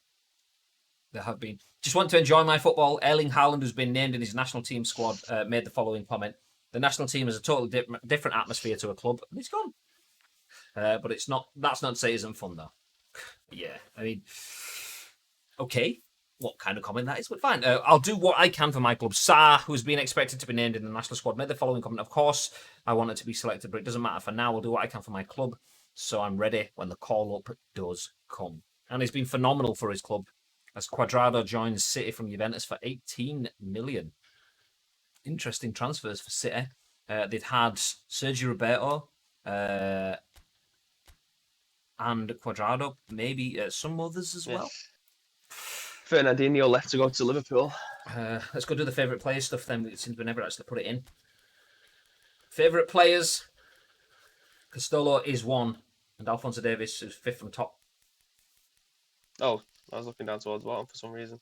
There have been. Just want to enjoy my football. Erling Haaland, who's been named in his national team squad, made the following comment. The national team is a totally different atmosphere to a club, and he's gone. But it's not. That's not to say it isn't fun, though. Yeah, I mean, okay. What kind of comment that is, but fine. I'll do what I can for my club. Sa, who's been expected to be named in the national squad, made the following comment. Of course, I want it to be selected, but it doesn't matter for now. I'll do what I can for my club, so I'm ready when the call-up does come. And he's been phenomenal for his club, as Cuadrado joins City from Juventus for 18 million. Interesting transfers for City. They'd had Sergio Roberto and Cuadrado, maybe some others as well. Fernandinho left to go to Liverpool. Let's go do the favourite players stuff then, since we never actually put it in. Favourite players. Castolo is 1, and Alphonso Davies is 5th from top. Oh, I was looking down towards the bottom for some reason.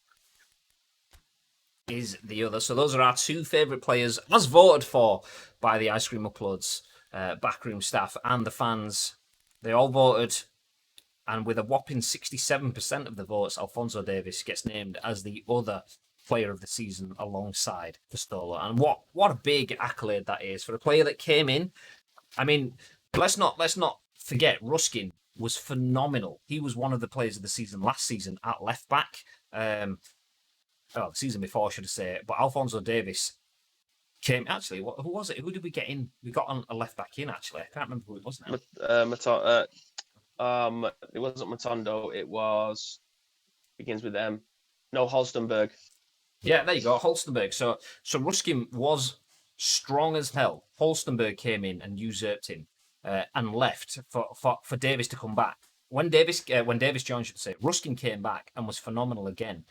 is the other. So those are our two favourite players, as voted for by the Ice Cream Uploads backroom staff and the fans. They all voted, and with a whopping 67% of the votes, Alphonso Davies gets named as the other player of the season alongside Castolo. And what a big accolade that is for a player that came in. I mean, let's not forget Ruskin was phenomenal. He was one of the players of the season last season at left back. The season before, I should say. But Alphonso Davies came. Actually, who was it? Who did we get in? We got on a left back in. Actually, I can't remember who it was now. It wasn't Matondo. It was begins with M. No, Holstenberg. Yeah, there you go, Holstenberg. So Ruskin was strong as hell. Holstenberg came in and usurped him and left for Davies to come back. When Davies joined, I should say, Ruskin came back and was phenomenal again.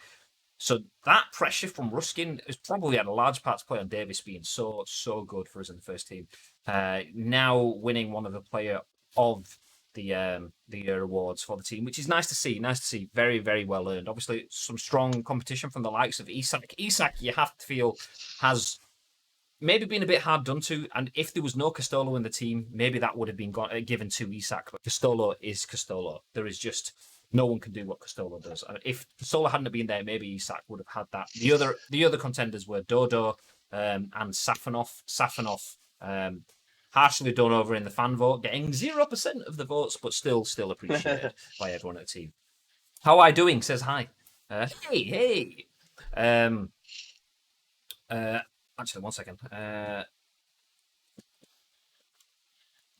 So that pressure from Ruskin is probably had a large part to play on Davies being so good for us in the first team. Now winning one of the player of the year awards for the team, which is nice to see. Nice to see. Very, very well earned. Obviously, some strong competition from the likes of Isak. Isak, you have to feel, has maybe been a bit hard done to. And if there was no Castolo in the team, maybe that would have been given to Isak. But Castolo is Castolo. There is just no one can do what Castolo does. If Castolo hadn't been there, maybe Isak would have had that. The other contenders were Dodo and Safanov. Safanov harshly done over in the fan vote, getting 0% of the votes, but still appreciated by everyone at the team. How are I doing? Says hi. Hey. Actually, one second.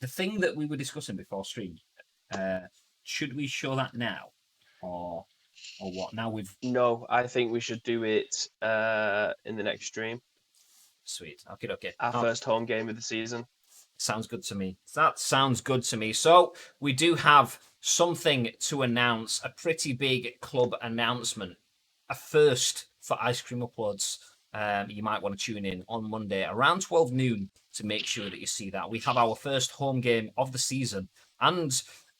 The thing that we were discussing before stream, should we show that now, or what? Now we've. No, I think we should do it in the next stream. Sweet. Okay. Our first home game of the season. Sounds good to me. That sounds good to me. So we do have something to announce, a pretty big club announcement, a first for Ice Cream Uploads. You might want to tune in on Monday around 12 noon to make sure that you see that. We have our first home game of the season, and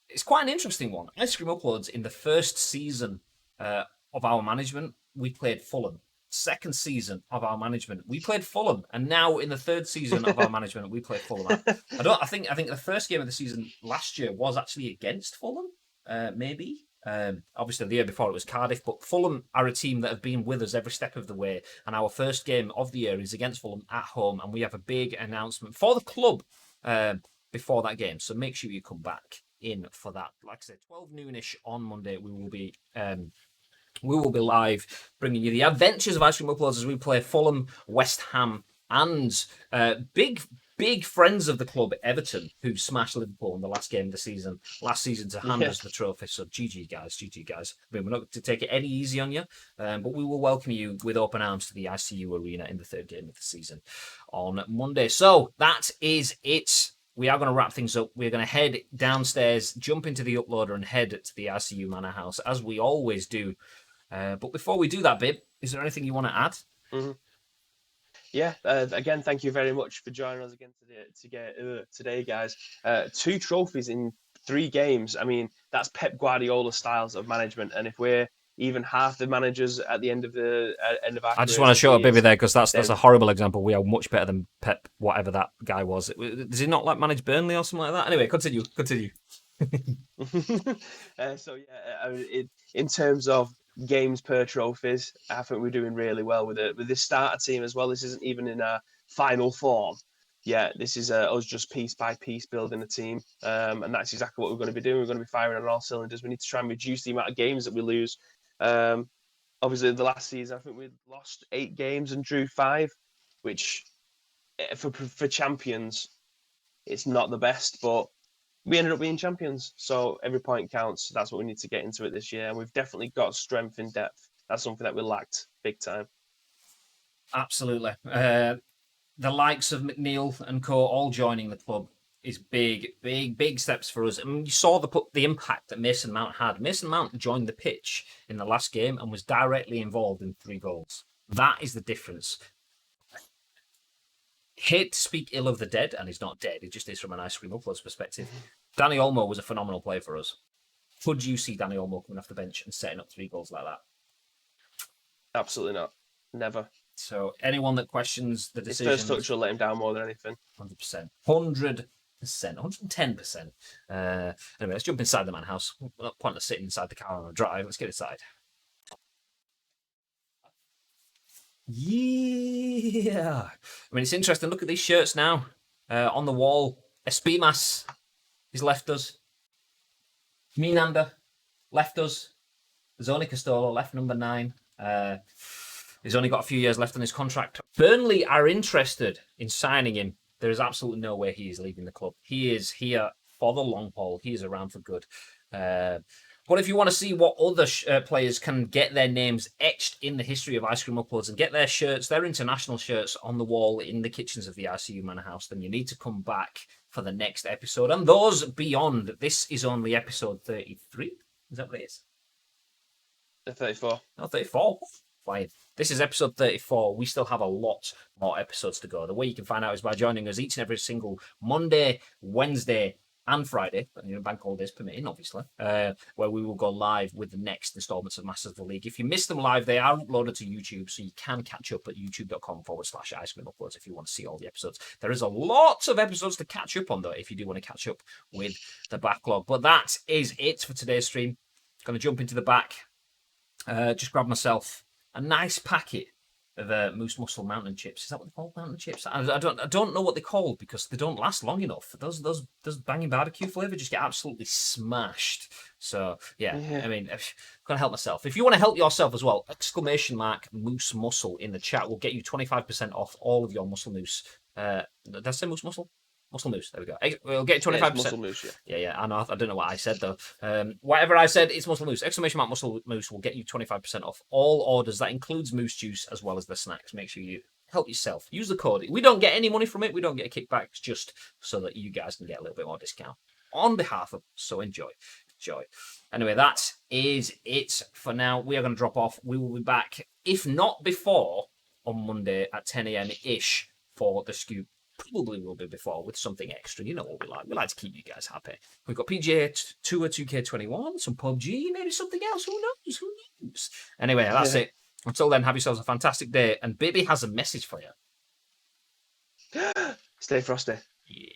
it's quite an interesting one. Ice Cream Uploads, in the first season of our management, we played Fulham. Second season of our management, we played Fulham, and now in the third season of our management, we play Fulham. I think the first game of the season last year was actually against Fulham, maybe. Obviously, the year before it was Cardiff, but Fulham are a team that have been with us every step of the way, and our first game of the year is against Fulham at home, and we have a big announcement for the club before that game. So make sure you come back in for that. Like I said, 12 noonish on Monday, we will be live, bringing you the adventures of Ice Cream Uploads as we play Fulham, West Ham, and big friends of the club, Everton, who smashed Liverpool in the last game of the season, to hand us the trophy. So GG guys. I mean, we're not going to take it any easy on you, but we will welcome you with open arms to the ICU Arena in the third game of the season on Monday. So that is it. We are going to wrap things up. We're going to head downstairs, jump into the uploader, and head to the ICU Manor House, as we always do. But before we do that, Bib, is there anything you want to add? Mm-hmm. Yeah, again, thank you very much for joining us again today, guys. 2 trophies in 3 games. I mean, that's Pep Guardiola styles of management. And if we're even half the managers at the end of our I just want to show up Bibby there, because that's a horrible example. We are much better than Pep, whatever that guy was. Does he not manage Burnley or something like that? Anyway, continue. So yeah, in terms of games per trophies, I think we're doing really well with it. With this starter team as well, this isn't even in our final form. Yeah, this is us just piece by piece building a team, and that's exactly what we're going to be doing. We're going to be firing on all cylinders. We need to try and reduce the amount of games that we lose. Obviously, the last season, I think we lost 8 games and drew 5, which for champions, it's not the best, but we ended up being champions. So every point counts. That's what we need to get into it this year. And we've definitely got strength in depth. That's something that we lacked big time. Absolutely. The likes of McNeil and co all joining the club is big steps for us. I mean, you saw the impact that Mason Mount had. Mason Mount joined the pitch in the last game and was directly involved in 3 goals. That is the difference. Hate to speak ill of the dead, and he's not dead. It just is from an Ice Cream Uploads perspective. Danny Olmo was a phenomenal player for us. Could you see Danny Olmo coming off the bench and setting up 3 goals like that? Absolutely not. Never. So anyone that questions the His decision, first touch will let him down more than anything. 100%, 110%. Anyway, let's jump inside the man house. No point of sitting inside the car on a drive. Let's get inside. Yeah. I mean, it's interesting. Look at these shirts now on the wall. Espimas, he's left us. Minander left us. Zoni Castolo left number 9. He's only got a few years left on his contract. Burnley are interested in signing him. There is absolutely no way he is leaving the club. He is here for the long haul. He is around for good. But if you want to see what other players can get their names etched in the history of Ice Cream Uploads and get their shirts, their international shirts on the wall in the kitchens of the ICU Manor House, then you need to come back for the next episode. And those beyond, this is only episode 33. Is that what it is? 34. No, 34. Fine. This is episode 34. We still have a lot more episodes to go. The way you can find out is by joining us each and every single Monday, Wednesday, and Friday, bank holidays permitting, obviously, where we will go live with the next installments of Masters of the League. If you miss them live, they are uploaded to YouTube, so you can catch up at youtube.com/Ice Cream Uploads if you want to see all the episodes. There is a lot of episodes to catch up on, though, if you do want to catch up with the backlog. But that is it for today's stream. Going to jump into the back. Just grab myself a nice packet of Moose Muscle Mountain Chips. Is that what they're called? Mountain Chips? I don't know what they're called because they don't last long enough. Those banging barbecue flavour just get absolutely smashed. So yeah. I mean, I'm gonna help myself. If you want to help yourself as well, !Moose Muscle in the chat will get you 25% off all of your Muscle Moose. Did I say Moose Muscle? Muscle Moose, there we go. We'll get 25%. Yeah, Muscle Moose, yeah. Yeah, I know. I don't know what I said, though. Whatever I said, it's Muscle Moose. ! Muscle Moose will get you 25% off all orders. That includes moose juice as well as the snacks. Make sure you help yourself. Use the code. We don't get any money from it. We don't get a kickback. It's just so that you guys can get a little bit more discount on behalf of. So enjoy. Anyway, that is it for now. We are going to drop off. We will be back, if not before, on Monday at 10 a.m.-ish for the scoop. Probably will be before with something extra. You know what we like. We like to keep you guys happy. We've got PGA Tour 2K21, some PUBG, maybe something else. Who knows? Anyway, that's it. Until then, have yourselves a fantastic day. And Baby has a message for you. Stay frosty. Yeah.